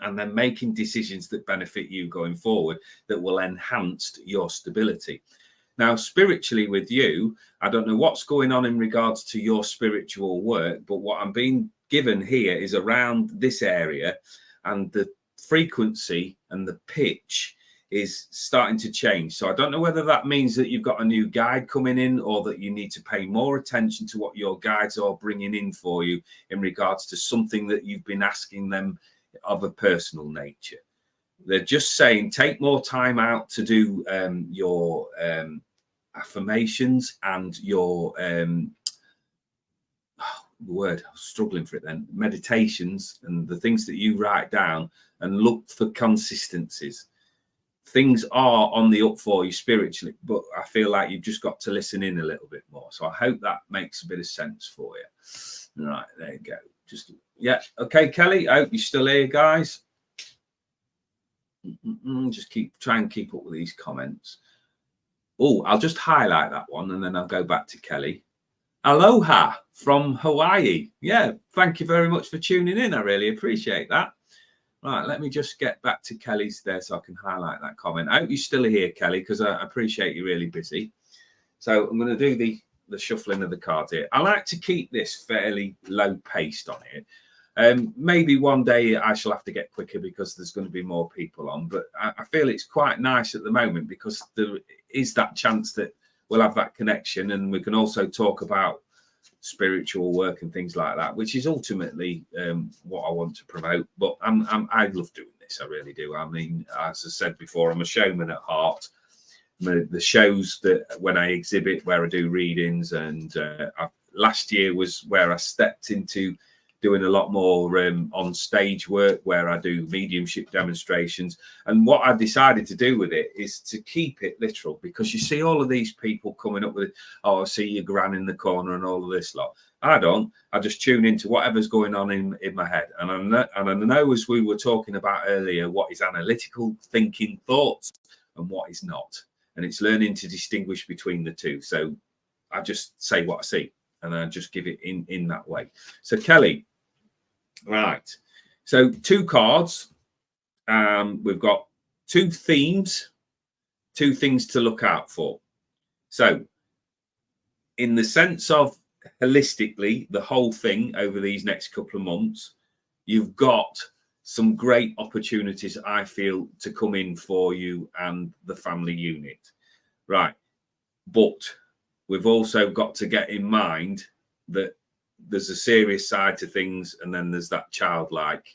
[SPEAKER 1] and then making decisions that benefit you going forward that will enhance your stability. Now, spiritually with you, I don't know what's going on in regards to your spiritual work, but what I'm being given here is around this area, and the frequency and the pitch is starting to change. So I don't know whether that means that you've got a new guide coming in, or that you need to pay more attention to what your guides are bringing in for you in regards to something that you've been asking them of a personal nature. They're just saying, take more time out to do your affirmations and your I was struggling for it then, meditations and the things that you write down, and look for consistencies. Things are on the up for you spiritually, but I feel like you've just got to listen in a little bit more. So I hope that makes a bit of sense for you. Right, there you go. Just, yeah. Okay, Kelly, I hope you're still here, guys. Just try and keep up with these comments. Oh, I'll just highlight that one and then I'll go back to Kelly. Aloha from Hawaii. Yeah, thank you very much for tuning in. I really appreciate that. Right, let me just get back to Kelly's there so I can highlight that comment. I hope you're still here, Kelly, because I appreciate you're really busy. So I'm going to do the shuffling of the cards here. I like to keep this fairly low paced on it. Maybe one day I shall have to get quicker because there's going to be more people on, but I feel it's quite nice at the moment because there is that chance that we'll have that connection, and we can also talk about spiritual work and things like that, which is ultimately what I want to promote. But I love doing this, I really do. I mean, as I said before, I'm a showman at heart. The shows that when I exhibit, where I do readings, and last year was where I stepped into doing a lot more on stage work, where I do mediumship demonstrations. And what I decided to do with it is to keep it literal, because you see all of these people coming up with, oh, I see your gran in the corner and all of this lot. I don't. I just tune into whatever's going on in my head. And I know, as we were talking about earlier, what is analytical thinking thoughts and what is not. And it's learning to distinguish between the two. So I just say what I see, and I just give it in that way. So Kelly, right. So 2 cards. We've got 2 themes, 2 things to look out for. So in the sense of holistically, the whole thing over these next couple of months, you've got some great opportunities, I feel, to come in for you and the family unit. Right. But we've also got to get in mind that there's a serious side to things, and then there's that childlike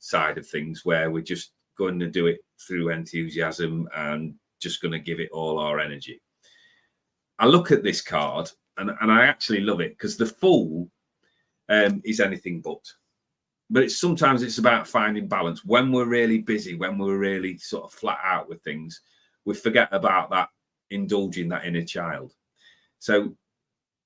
[SPEAKER 1] side of things where we're just going to do it through enthusiasm and just going to give it all our energy. I look at this card and I actually love it, because the Fool is anything but. But sometimes it's about finding balance. When we're really busy, when we're really sort of flat out with things, we forget about that, indulging that inner child. So,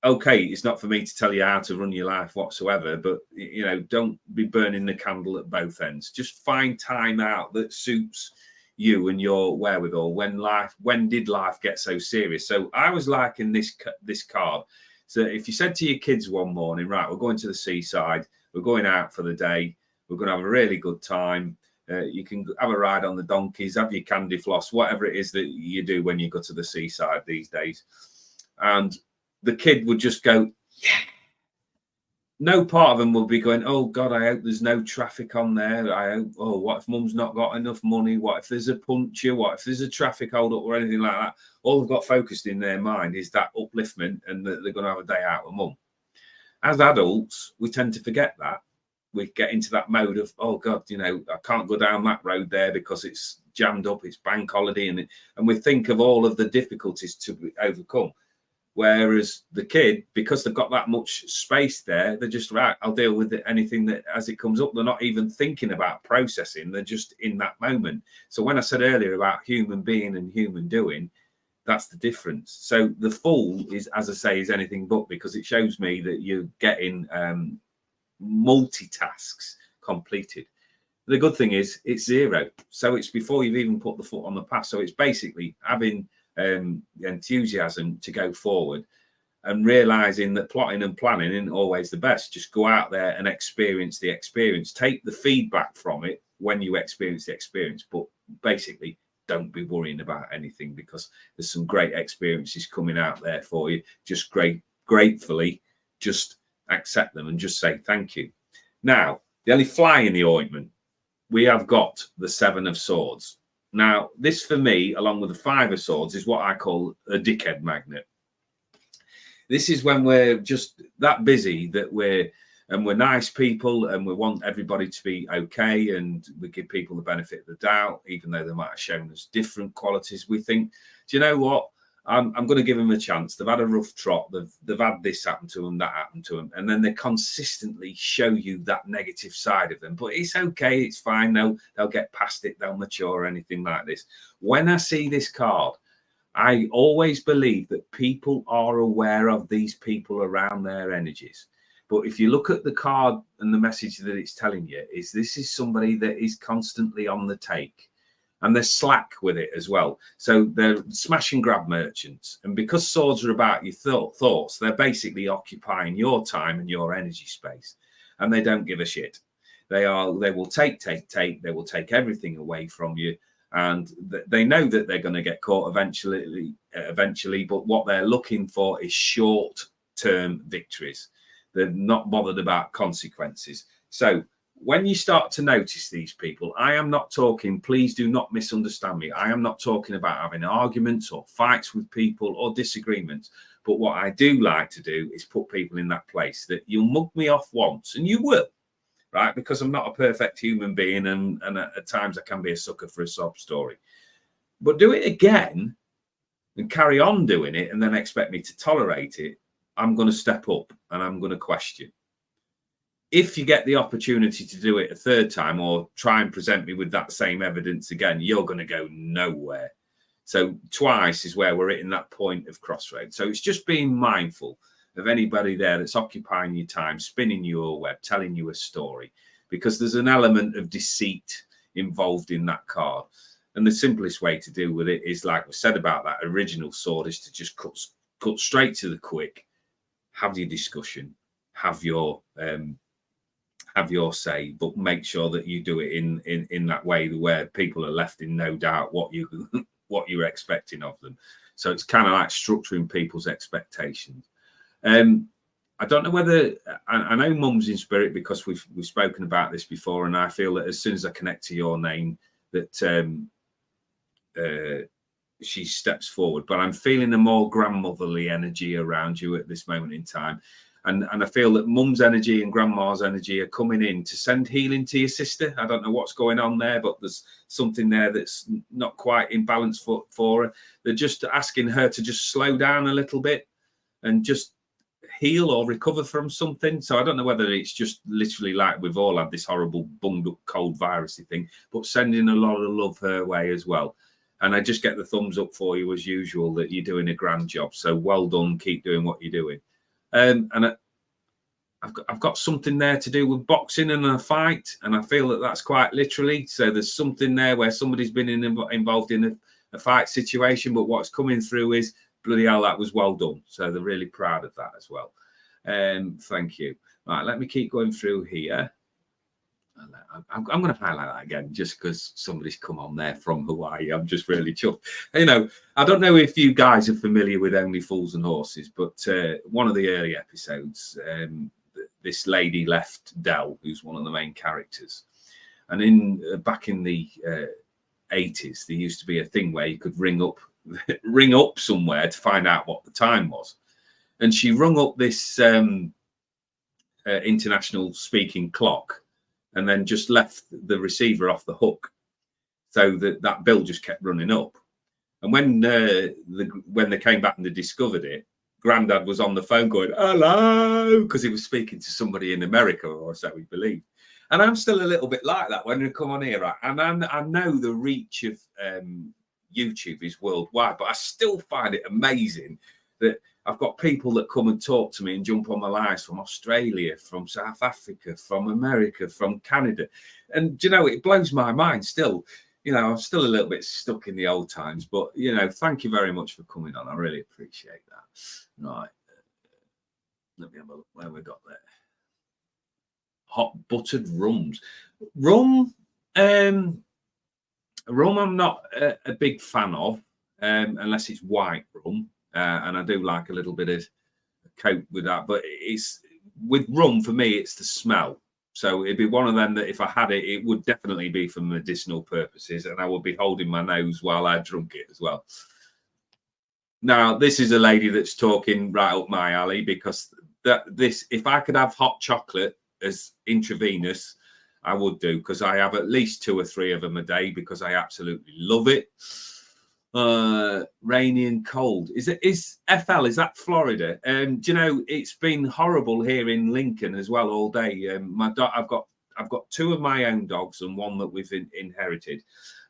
[SPEAKER 1] okay, it's not for me to tell you how to run your life whatsoever, but, you know, don't be burning the candle at both ends. Just find time out that suits you and your wherewithal. When did life get so serious? So I was liking this card. So if you said to your kids one morning, right, we're going to the seaside, we're going out for the day, we're going to have a really good time. You can have a ride on the donkeys, have your candy floss, whatever it is that you do when you go to the seaside these days. And the kid would just go, yeah. No part of them will be going, oh, God, I hope there's no traffic on there. I hope, oh, what if mum's not got enough money? What if there's a puncture? What if there's a traffic hold up or anything like that? All they've got focused in their mind is that upliftment and that they're going to have a day out with mum. As adults, we tend to forget that. we get into that mode of, oh God, you know, I can't go down that road there because it's jammed up, it's bank holiday, and we think of all of the difficulties to overcome. Whereas the kid, because they've got that much space there, they're just, right, I'll deal with it, anything that as it comes up. They're not even thinking about processing, they're just in that moment. So when I said earlier about human being and human doing, that's the difference. So the full is, as I say, is anything but, because it shows me that you're getting multitasks completed. The good thing is it's 0. So it's before you've even put the foot on the path. So it's basically having enthusiasm to go forward and realizing that plotting and planning isn't always the best. Just go out there and experience the experience. Take the feedback from it when you experience the experience, but basically don't be worrying about anything, because there's some great experiences coming out there for you. Just gratefully just accept them and just say thank you. Now, the only fly in the ointment, we have got the 7 of Swords. Now, this for me, along with the 5 of Swords, is what I call a dickhead magnet. This is when we're just that busy that we're nice people and we want everybody to be okay, and we give people the benefit of the doubt, even though they might have shown us different qualities. We think, do you know what? I'm going to give them a chance. They've had a rough trot. They've had this happen to them, that happened to them. And then they consistently show you that negative side of them. But it's okay. It's fine. They'll get past it. They'll mature or anything like this. When I see this card, I always believe that people are aware of these people around their energies. But if you look at the card and the message that it's telling you, is this is somebody that is constantly on the take. And they're slack with it as well. So they're smash and grab merchants. And because swords are about your thoughts, they're basically occupying your time and your energy space. And they don't give a shit. They will take. They will take everything away from you. And they know that they're going to get caught eventually. But what they're looking for is short-term victories. They're not bothered about consequences. So when you start to notice these people, I am not talking, please do not misunderstand me. I am not talking about having arguments or fights with people or disagreements. But what I do like to do is put people in that place that you'll mug me off once, and you will, right? Because I'm not a perfect human being, and at times I can be a sucker for a sob story. But do it again and carry on doing it and then expect me to tolerate it. I'm going to step up and I'm going to question. If you get the opportunity to do it a third time or try and present me with that same evidence again, you're going to go nowhere. So twice is where we're hitting that point of crossroads. So it's just being mindful of anybody there that's occupying your time, spinning your web, telling you a story, because there's an element of deceit involved in that card. And the simplest way to deal with it is, like we said about that original sword, is to just cut straight to the quick, have your discussion, have your say, but make sure that you do it in that way where people are left in no doubt what you're expecting of them. So it's kind of like structuring people's expectations. I don't know whether I know Mum's in spirit, because we've spoken about this before, and I feel that as soon as I connect to your name, that she steps forward. But I'm feeling a more grandmotherly energy around you at this moment in time. And I feel that Mum's energy and Grandma's energy are coming in to send healing to your sister. I don't know what's going on there, but there's something there that's not quite in balance for her. They're just asking her to just slow down a little bit and just heal or recover from something. So I don't know whether it's just literally like we've all had this horrible bunged up cold virusy thing, but sending a lot of love her way as well. And I just get the thumbs up for you as usual, that you're doing a grand job. So well done. Keep doing what you're doing. And I've got something there to do with boxing and a fight, and I feel that that's quite literally. So there's something there where somebody's been involved in a fight situation, but what's coming through is, bloody hell, that was well done. So they're really proud of that as well. Thank you. Right, let me keep going through here. I'm going to highlight that again just because somebody's come on there from Hawaii. I'm just really chuffed. You know, I don't know if you guys are familiar with Only Fools and Horses, but one of the early episodes, this lady left Dell, who's one of the main characters. And back in the 80s, there used to be a thing where you could ring up somewhere to find out what the time was. And she rung up this international speaking clock. and then just left the receiver off the hook, so that bill just kept running up. And when they came back and they discovered it, Grandad was on the phone going, hello, because he was speaking to somebody in America, or so we believe. And I'm still a little bit like that when we come on here, right? And I know the reach of YouTube is worldwide, but I still find it amazing that I've got people that come and talk to me and jump on my lives from Australia, from South Africa, from America, from Canada. And, you know, it blows my mind still. You know, I'm still a little bit stuck in the old times, but, you know, thank you very much for coming on. I really appreciate that. Right. Let me have a look where we got there. Hot buttered rums. Rum I'm not a big fan of, unless it's white rum. And I do like a little bit of coke with that. But it's with rum, for me, it's the smell. So it'd be one of them that if I had it, it would definitely be for medicinal purposes, and I would be holding my nose while I drunk it as well. Now, this is a lady that's talking right up my alley, because if I could have hot chocolate as intravenous, I would do, because I have at least 2 or 3 of them a day because I absolutely love it. Rainy and cold. Is FL? Is that Florida? Do you know, it's been horrible here in Lincoln as well all day. My dog, I've got 2 of my own dogs and 1 that we've inherited,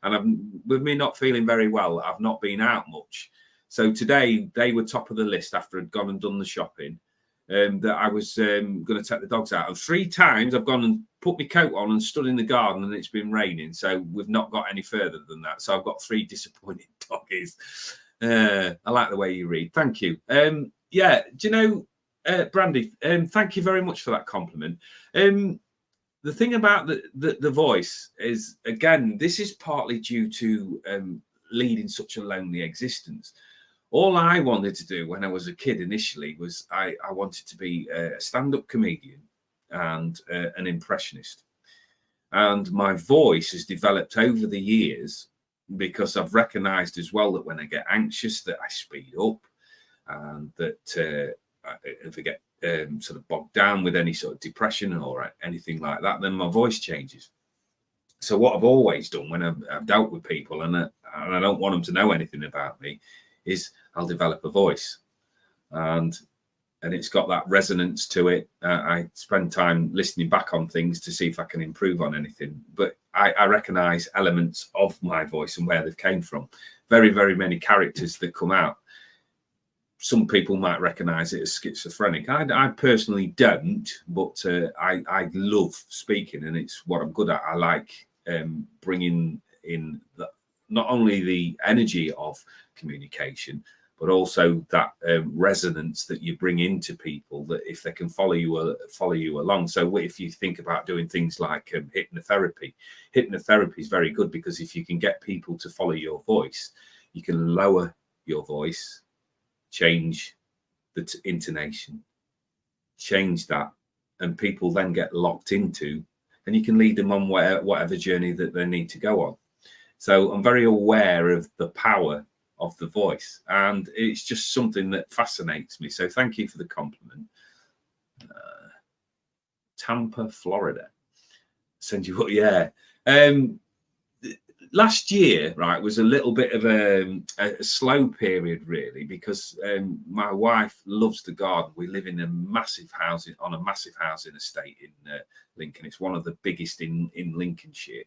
[SPEAKER 1] and with me not feeling very well, I've not been out much. So today they were top of the list after I'd gone and done the shopping. That I was going to take the dogs out. And 3 times I've gone and put my coat on and stood in the garden, and it's been raining. So we've not got any further than that. So I've got 3 disappointed doggies. I like the way you read. Thank you. Yeah, do you know, Brandy, thank you very much for that compliment. The thing about the voice is, again, this is partly due to leading such a lonely existence. All I wanted to do when I was a kid initially was I wanted to be a stand-up comedian and an impressionist. And my voice has developed over the years because I've recognized as well that when I get anxious that I speed up, and that if I get sort of bogged down with any sort of depression or anything like that, then my voice changes. So what I've always done when I've dealt with people, and I don't want them to know anything about me, is I'll develop a voice, and it's got that resonance to it. I spend time listening back on things to see if I can improve on anything, but I recognize elements of my voice and where they've came from. Very, very many characters that come out. Some people might recognize it as schizophrenic. I personally don't, but I love speaking, and it's what I'm good at. I like bringing in not only the energy of communication, but also that resonance that you bring into people, that if they can follow you along. So if you think about doing things like hypnotherapy is very good, because if you can get people to follow your voice, you can lower your voice, change the intonation, change that, and people then get locked into, and you can lead them on whatever journey that they need to go on. So I'm very aware of the power of the voice, and it's just something that fascinates me. So thank you for the compliment. Tampa, Florida. Send you what? Yeah. Last year, right, was a little bit of a slow period, really, because my wife loves the garden. We live in a massive housing estate in Lincoln. It's one of the biggest in Lincolnshire.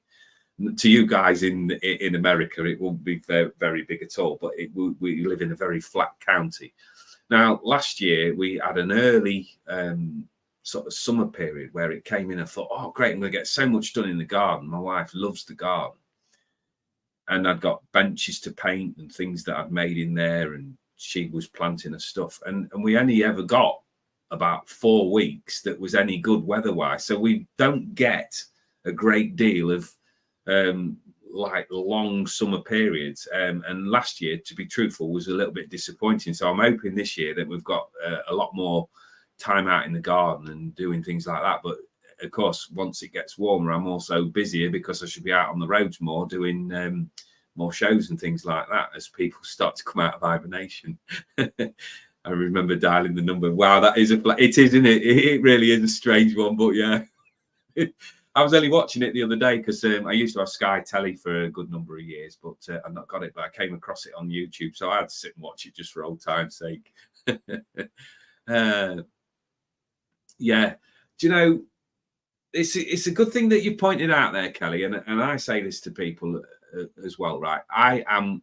[SPEAKER 1] To you guys in America, it won't be very, very big at all, but we live in a very flat county. Now, last year we had an early sort of summer period where it came in. I thought, oh, great, I'm going to get so much done in the garden. My wife loves the garden. And I'd got benches to paint and things that I'd made in there, and she was planting her stuff. And we only ever got about 4 weeks that was any good weather-wise. So we don't get a great deal of like long summer periods, and last year, to be truthful, was a little bit disappointing. So I'm hoping this year that we've got a lot more time out in the garden and doing things like that. But of course, once it gets warmer, I'm also busier because I should be out on the roads more, doing more shows and things like that as people start to come out of hibernation. I remember dialing the number. Wow, that is it is, isn't it? It really is a strange one, but yeah. I was only watching it the other day because I used to have Sky Telly for a good number of years, but I've not got it. But I came across it on YouTube, so I had to sit and watch it just for old time's sake. Yeah, do you know? It's a good thing that you pointed out there, Kelly, and I say this to people as well, right? I am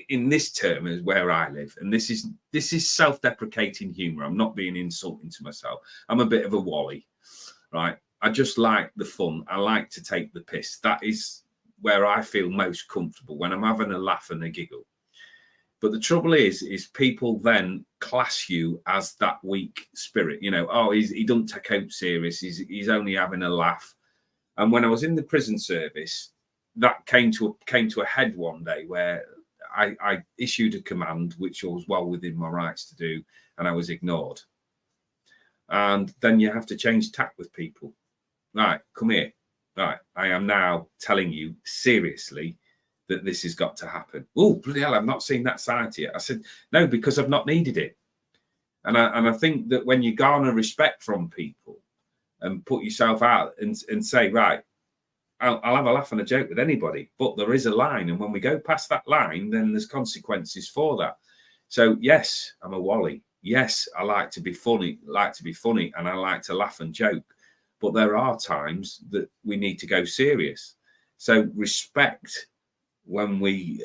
[SPEAKER 1] in this term is where I live, and this is self-deprecating humor. I'm not being insulting to myself. I'm a bit of a wally, right? I just like the fun. I like to take the piss. That is where I feel most comfortable, when I'm having a laugh and a giggle. But the trouble is people then class you as that weak spirit. You know, oh, he doesn't take out serious. He's only having a laugh. And when I was in the prison service, that came to a head one day where I issued a command, which was well within my rights to do, and I was ignored. And then you have to change tack with people. Right, come here. Right, I am now telling you seriously that this has got to happen. Oh, bloody hell, I've not seen that side yet. I said, no, because I've not needed it. And I think that when you garner respect from people and put yourself out and say, right, I'll have a laugh and a joke with anybody, but there is a line. And when we go past that line, then there's consequences for that. So yes, I'm a wally. Yes, I like to be funny, and I like to laugh and joke. But there are times that we need to go serious. So respect when we've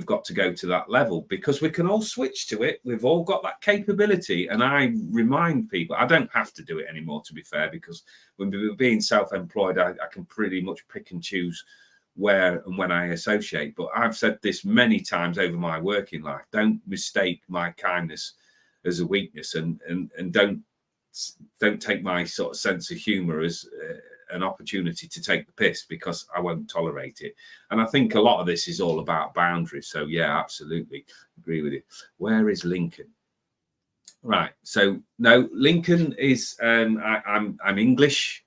[SPEAKER 1] got to go to that level, because we can all switch to it. We've all got that capability. And I remind people, I don't have to do it anymore, to be fair, because when we're being self-employed, I can pretty much pick and choose where and when I associate. But I've said this many times over my working life: don't mistake my kindness as a weakness, and don't take my sort of sense of humor as an opportunity to take the piss, because I won't tolerate it. And I think a lot of this is all about boundaries. So yeah, absolutely agree with you. Where is Lincoln? Right. So no, Lincoln is I'm English.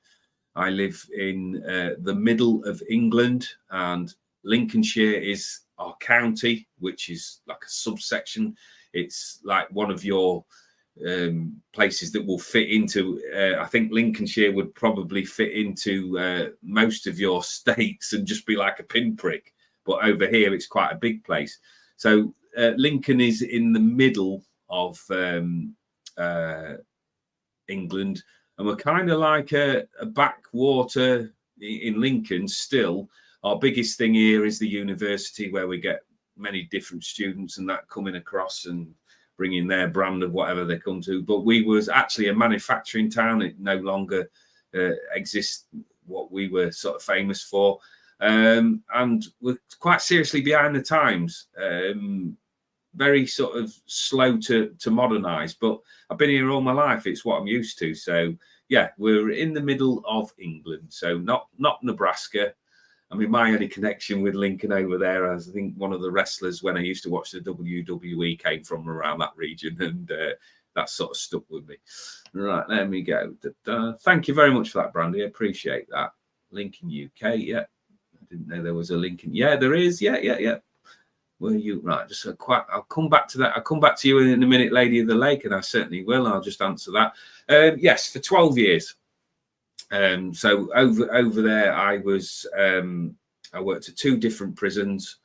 [SPEAKER 1] I live in the middle of England, and Lincolnshire is our county, which is like a subsection. It's like one of your places that will fit into I think Lincolnshire would probably fit into most of your states and just be like a pinprick, but over here it's quite a big place. So Lincoln is in the middle of England, and we're kind of like a backwater in Lincoln still. Our biggest thing here is the university, where we get many different students and that coming across and bringing their brand of whatever they come to. But we was actually a manufacturing town. It no longer exists, what we were sort of famous for. And we're quite seriously behind the times. Very sort of slow to modernize, but I've been here all my life. It's what I'm used to. So yeah, we're in the middle of England. So not Nebraska. I mean, my only connection with Lincoln over there, as I think one of the wrestlers when I used to watch the WWE came from around that region, and that sort of stuck with me. Right, there we go. Thank you very much for that, Brandy. I appreciate that. Lincoln, UK. Yeah, I didn't know there was a Lincoln. Yeah, there is. Yeah. Were you right? Just I'll come back to that. I'll come back to you in a minute, Lady of the Lake, and I certainly will. I'll just answer that. Yes, for 12 years. So over there, I worked at 2 different prisons,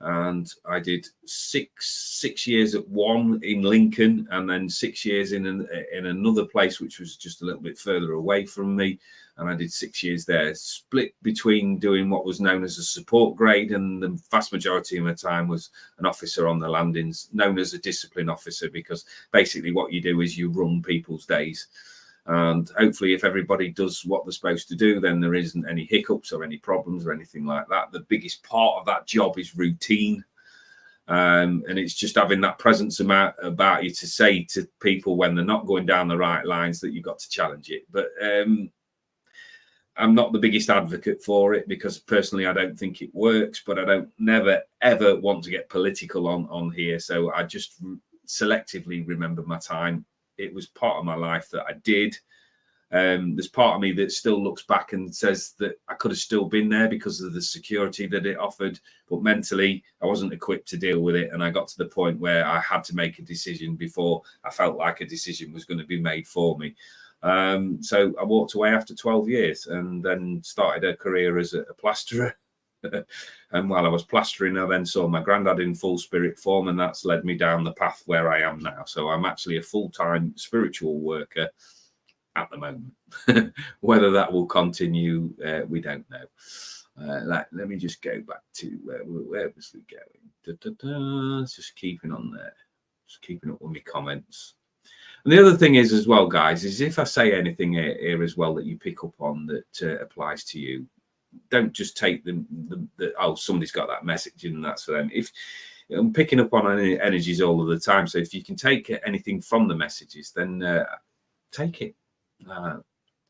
[SPEAKER 1] and I did six years at one in Lincoln, and then 6 years in another place, which was just a little bit further away from me. And I did 6 years there, split between doing what was known as a support grade, and the vast majority of my time was an officer on the landings, known as a discipline officer, because basically what you do is you run people's days. And hopefully if everybody does what they're supposed to do, then there isn't any hiccups or any problems or anything like that. The biggest part of that job is routine. And it's just having that presence about you to say to people when they're not going down the right lines that you've got to challenge it. But I'm not the biggest advocate for it, because personally I don't think it works, but I don't never, ever want to get political on here. So I just selectively remember my time. It was part of my life that I did. There's part of me that still looks back and says that I could have still been there because of the security that it offered, but mentally I wasn't equipped to deal with it. And I got to the point where I had to make a decision before I felt like a decision was going to be made for me. So I walked away after 12 years and then started a career as a plasterer. And while I was plastering, I then saw my granddad in full spirit form, and that's led me down the path where I am now. So I'm actually a full-time spiritual worker at the moment. Whether that will continue, we don't know. Let me just go back to where was we going? Just keeping on there, just keeping up with my comments. And the other thing is as well, guys, is if I say anything here as well that you pick up on that applies to you, don't just take the oh, somebody's got that message and that's for them. If I'm picking up on energies all of the time, so if you can take anything from the messages, then take it.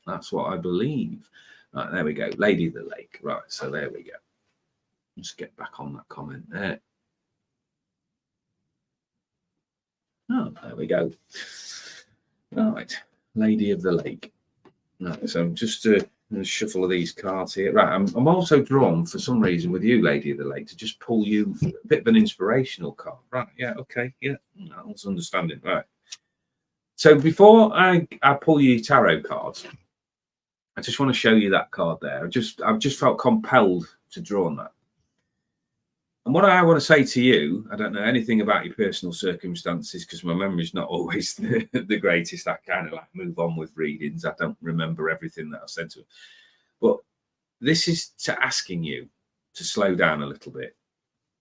[SPEAKER 1] That's what I believe. Right, there we go. Lady of the Lake. Right, so there we go. Just get back on that comment there. Oh, there we go. Right, Lady of the Lake. Right, so just a shuffle of these cards here. Right, I'm also drawn for some reason with you, Lady of the Lake, to just pull you a bit of an inspirational card. Right, yeah, okay, yeah, that's understanding. Right. So before I pull you tarot cards, I just want to show you that card there. I've just felt compelled to draw on that. And what I want to say to you, I don't know anything about your personal circumstances because my memory is not always the greatest. I kind of like move on with readings. I don't remember everything that I've said to them. But this is to asking you to slow down a little bit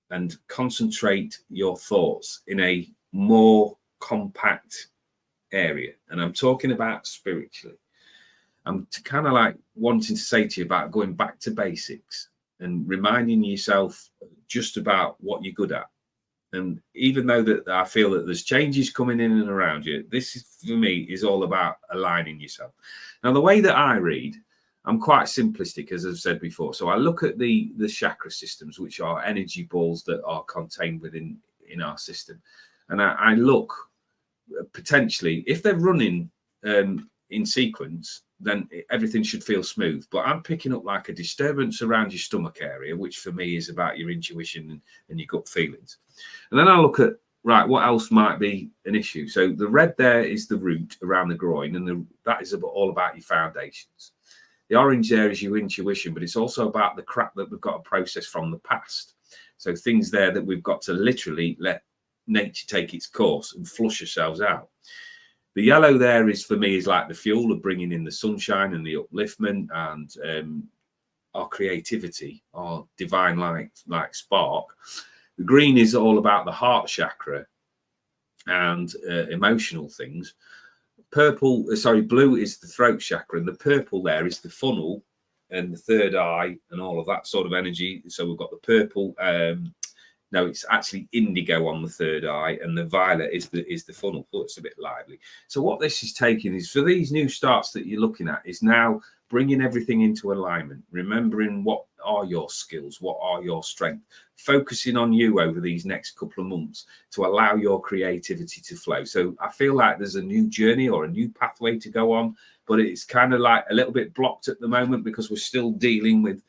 [SPEAKER 1] and concentrate your thoughts in a more compact area. And I'm talking about spiritually. I'm kind of like wanting to say to you about going back to basics and reminding yourself just about what you're good at. And even though that I feel that there's changes coming in and around you, this is, for me, is all about aligning yourself. Now, the way that I read, I'm quite simplistic, as I've said before. So I look at the chakra systems, which are energy balls that are contained within our system. And I look potentially, if they're running in sequence, then everything should feel smooth. But I'm picking up like a disturbance around your stomach area, which for me is about your intuition and your gut feelings. And then I look at, right, what else might be an issue? So the red there is the root around the groin, and that is all about your foundations. The orange there is your intuition, but it's also about the crap that we've got to process from the past. So things there that we've got to literally let nature take its course and flush ourselves out. The yellow there is, for me, is like the fuel of bringing in the sunshine and the upliftment and our creativity, our divine like spark. The green is all about the heart chakra and emotional things. Blue is the throat chakra, and the purple there is the funnel and the third eye and all of that sort of energy. So we've got the purple. No, it's actually indigo on the third eye, and the violet is the funnel. Oh, it's a bit lively. So what this is taking is, for these new starts that you're looking at, is now bringing everything into alignment, remembering what are your skills, what are your strengths, focusing on you over these next couple of months to allow your creativity to flow. So I feel like there's a new journey or a new pathway to go on, but it's kind of like a little bit blocked at the moment because we're still dealing with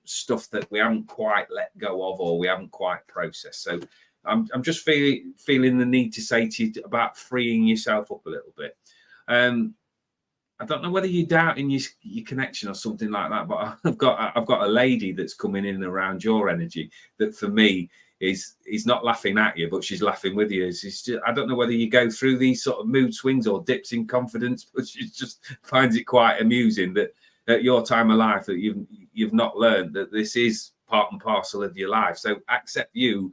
[SPEAKER 1] stuff that we haven't quite let go of or we haven't quite processed. So I'm just feeling the need to say to you about freeing yourself up a little bit. I don't know whether you're doubting your connection or something like that, but I've got a lady that's coming in around your energy that for me is not laughing at you, but she's laughing with you. I don't know whether you go through these sort of mood swings or dips in confidence, but she just finds it quite amusing that at your time of life that you've not learned that this is part and parcel of your life. So accept you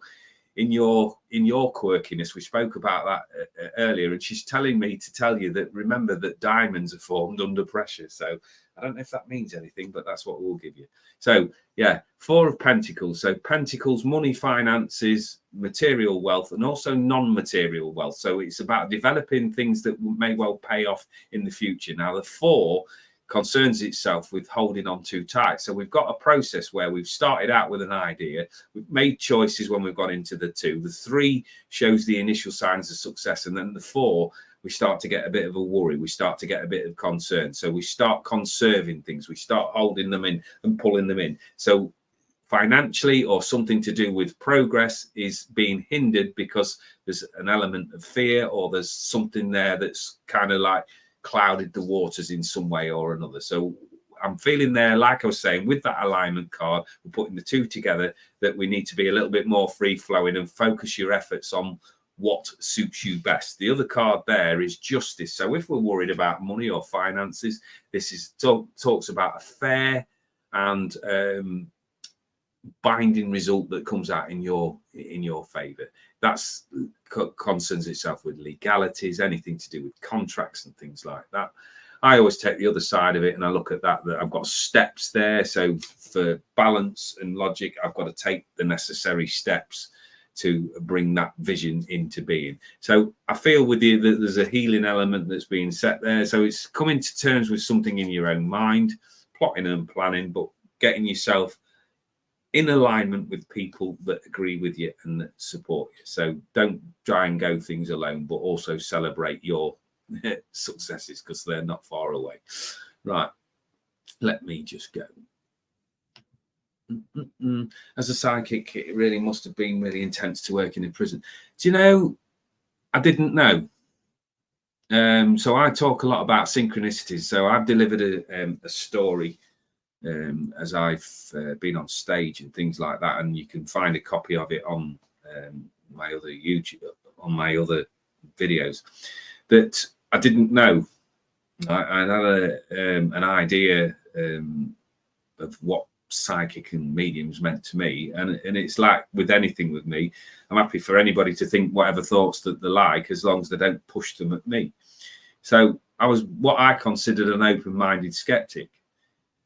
[SPEAKER 1] in your quirkiness. We spoke about that earlier, and she's telling me to tell you that remember that diamonds are formed under pressure. So I don't know if that means anything, but that's what we'll give you. So yeah, 4 of Pentacles. So Pentacles, money, finances, material wealth, and also non-material wealth. So it's about developing things that may well pay off in the future. Now the 4 concerns itself with holding on too tight. So we've got a process where we've started out with an idea, we've made choices when we've got into the 2. The 3 shows the initial signs of success, and then the 4, we start to get a bit of a worry, we start to get a bit of concern. So we start conserving things, we start holding them in and pulling them in. So financially or something to do with progress is being hindered because there's an element of fear, or there's something there that's kind of like clouded the waters in some way or another. So I'm feeling there, like I was saying, with that alignment card, we're putting the two together, that we need to be a little bit more free flowing and focus your efforts on what suits you best. The other card there is justice. So if we're worried about money or finances, this is talks about a fair and binding result that comes out in your favor. That's concerns itself with legalities, anything to do with contracts and things like that. I always take the other side of it and I look at that I've got steps there. So for balance and logic, I've got to take the necessary steps to bring that vision into being. So I feel with you that there's a healing element that's being set there. So it's coming to terms with something in your own mind, plotting and planning, but getting yourself in alignment with people that agree with you and that support you. So don't try and go things alone, but also celebrate your successes, because they're not far away. Right, let me just go. As a psychic, it really must have been really intense to work in a prison. Do you know, I didn't know. So I talk a lot about synchronicities. So I've delivered a story as I've been on stage and things like that, and you can find a copy of it on my other YouTube, on my other videos, that I didn't know. I had an idea of what psychic and mediums meant to me, and it's like with anything with me, I'm happy for anybody to think whatever thoughts that they like, as long as they don't push them at me. So I was what I considered an open-minded skeptic.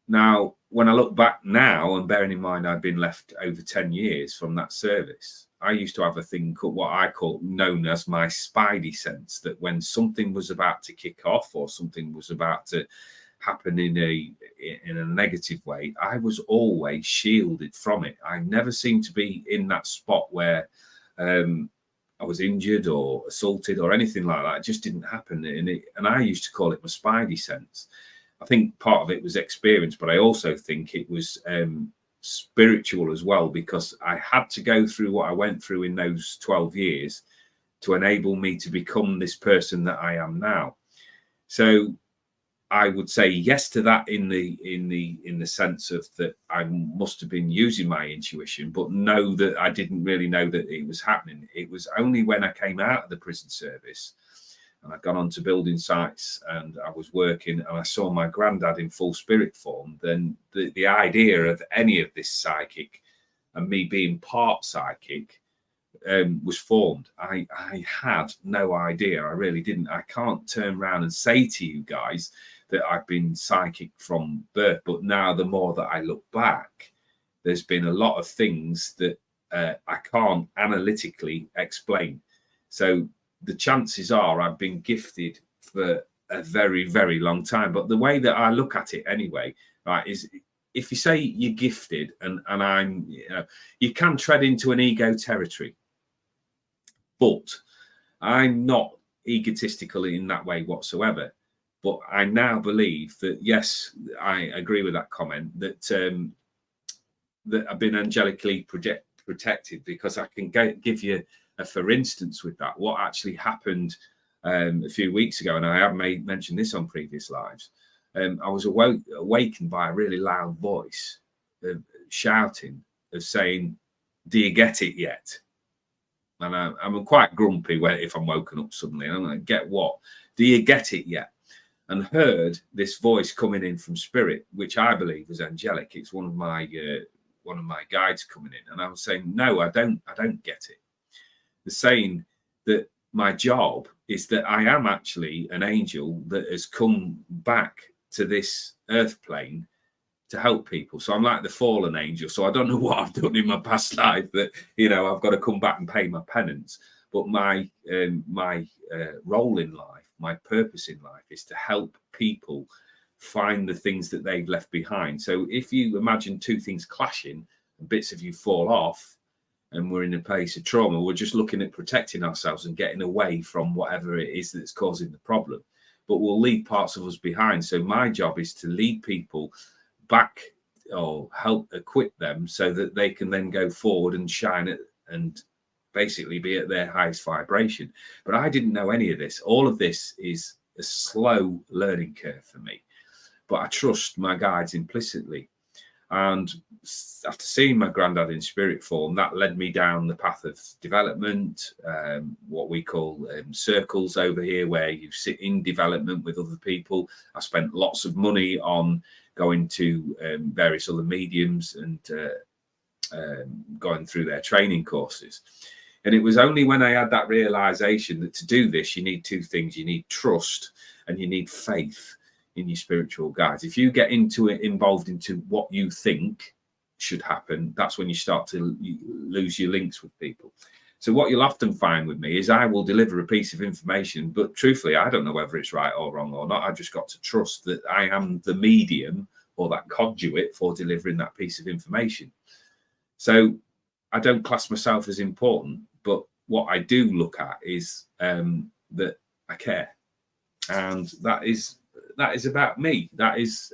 [SPEAKER 1] Now, when I look back now, and bearing in mind I've been left over 10 years from that service, I used to have a thing called, what I call, known as my spidey sense, that when something was about to kick off or something was about to happen in a negative way, I was always shielded from it. I never seemed to be in that spot where I was injured or assaulted or anything like that. It just didn't happen. And I used to call it my spidey sense. I think part of it was experience, but I also think it was spiritual as well, because I had to go through what I went through in those 12 years to enable me to become this person that I am now. So I would say yes to that in the sense of that I must have been using my intuition, but know that I didn't really know that it was happening. It was only when I came out of the prison service and I'd gone on to building sites and I was working and I saw my granddad in full spirit form, then the idea of any of this psychic and me being part psychic was formed. I had no idea. I really didn't. I can't turn around and say to you guys that I've been psychic from birth, but now the more that I look back, there's been a lot of things that I can't analytically explain. So the chances are I've been gifted for a very, very long time. But the way that I look at it anyway, right, is if you say you're gifted and I'm, you can tread into an ego territory, but I'm not egotistical in that way whatsoever. But I now believe that, yes, I agree with that comment, that that I've been angelically protected, because I can give you a for instance with that. What actually happened a few weeks ago, and I have mentioned this on previous lives, I was awakened by a really loud voice shouting, of saying, "Do you get it yet?" And I'm quite grumpy if I'm woken up suddenly. And I'm like, "Get what? Do you get it yet?" And heard this voice coming in from spirit, which I believe was angelic. It's one of my guides coming in, and I was saying, "No, I don't get it." They're saying that my job is that I am actually an angel that has come back to this earth plane to help people. So I'm like the fallen angel. So I don't know what I've done in my past life that, I've got to come back and pay my penance. But my role in life, my purpose in life, is to help people find the things that they've left behind. So if you imagine two things clashing and bits of you fall off and we're in a place of trauma, we're just looking at protecting ourselves and getting away from whatever it is that's causing the problem. But we'll leave parts of us behind. So my job is to lead people back or help equip them so that they can then go forward and shine it and basically be at their highest vibration. But I didn't know any of this. All of this is a slow learning curve for me, but I trust my guides implicitly. And after seeing my granddad in spirit form, that led me down the path of development, what we call circles over here, where you sit in development with other people. I spent lots of money on going to various other mediums and going through their training courses. And it was only when I had that realization that to do this, you need two things. You need trust and you need faith in your spiritual guides. If you get involved into what you think should happen, that's when you start to lose your links with people. So what you'll often find with me is I will deliver a piece of information, but truthfully, I don't know whether it's right or wrong or not. I've just got to trust that I am the medium or that conduit for delivering that piece of information. So I don't class myself as important, but what I do look at is that I care. And that is about me. That is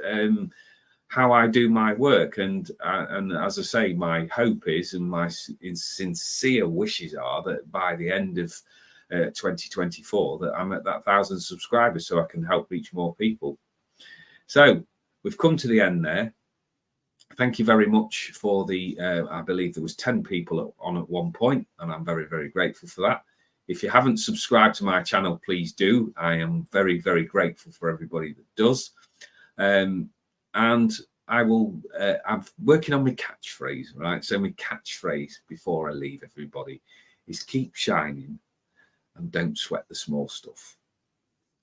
[SPEAKER 1] how I do my work. And as I say, my hope is, and my sincere wishes are, that by the end of 2024, that I'm at that 1,000 subscribers, so I can help reach more people. So we've come to the end there. Thank you very much for the, I believe there was 10 people on at one point, and I'm very, very grateful for that. If you haven't subscribed to my channel, please do. I am very, very grateful for everybody that does. And I will, I'm working on my catchphrase, right? So my catchphrase before I leave everybody is keep shining and don't sweat the small stuff.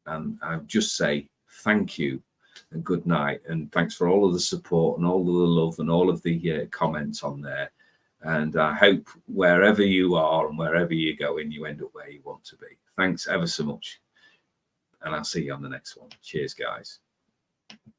[SPEAKER 1] And I just say thank you and good night. And thanks for all of the support and all of the love and all of the comments on there. And I hope wherever you are and wherever you're going, you end up where you want to be. Thanks ever so much. And I'll see you on the next one. Cheers, guys.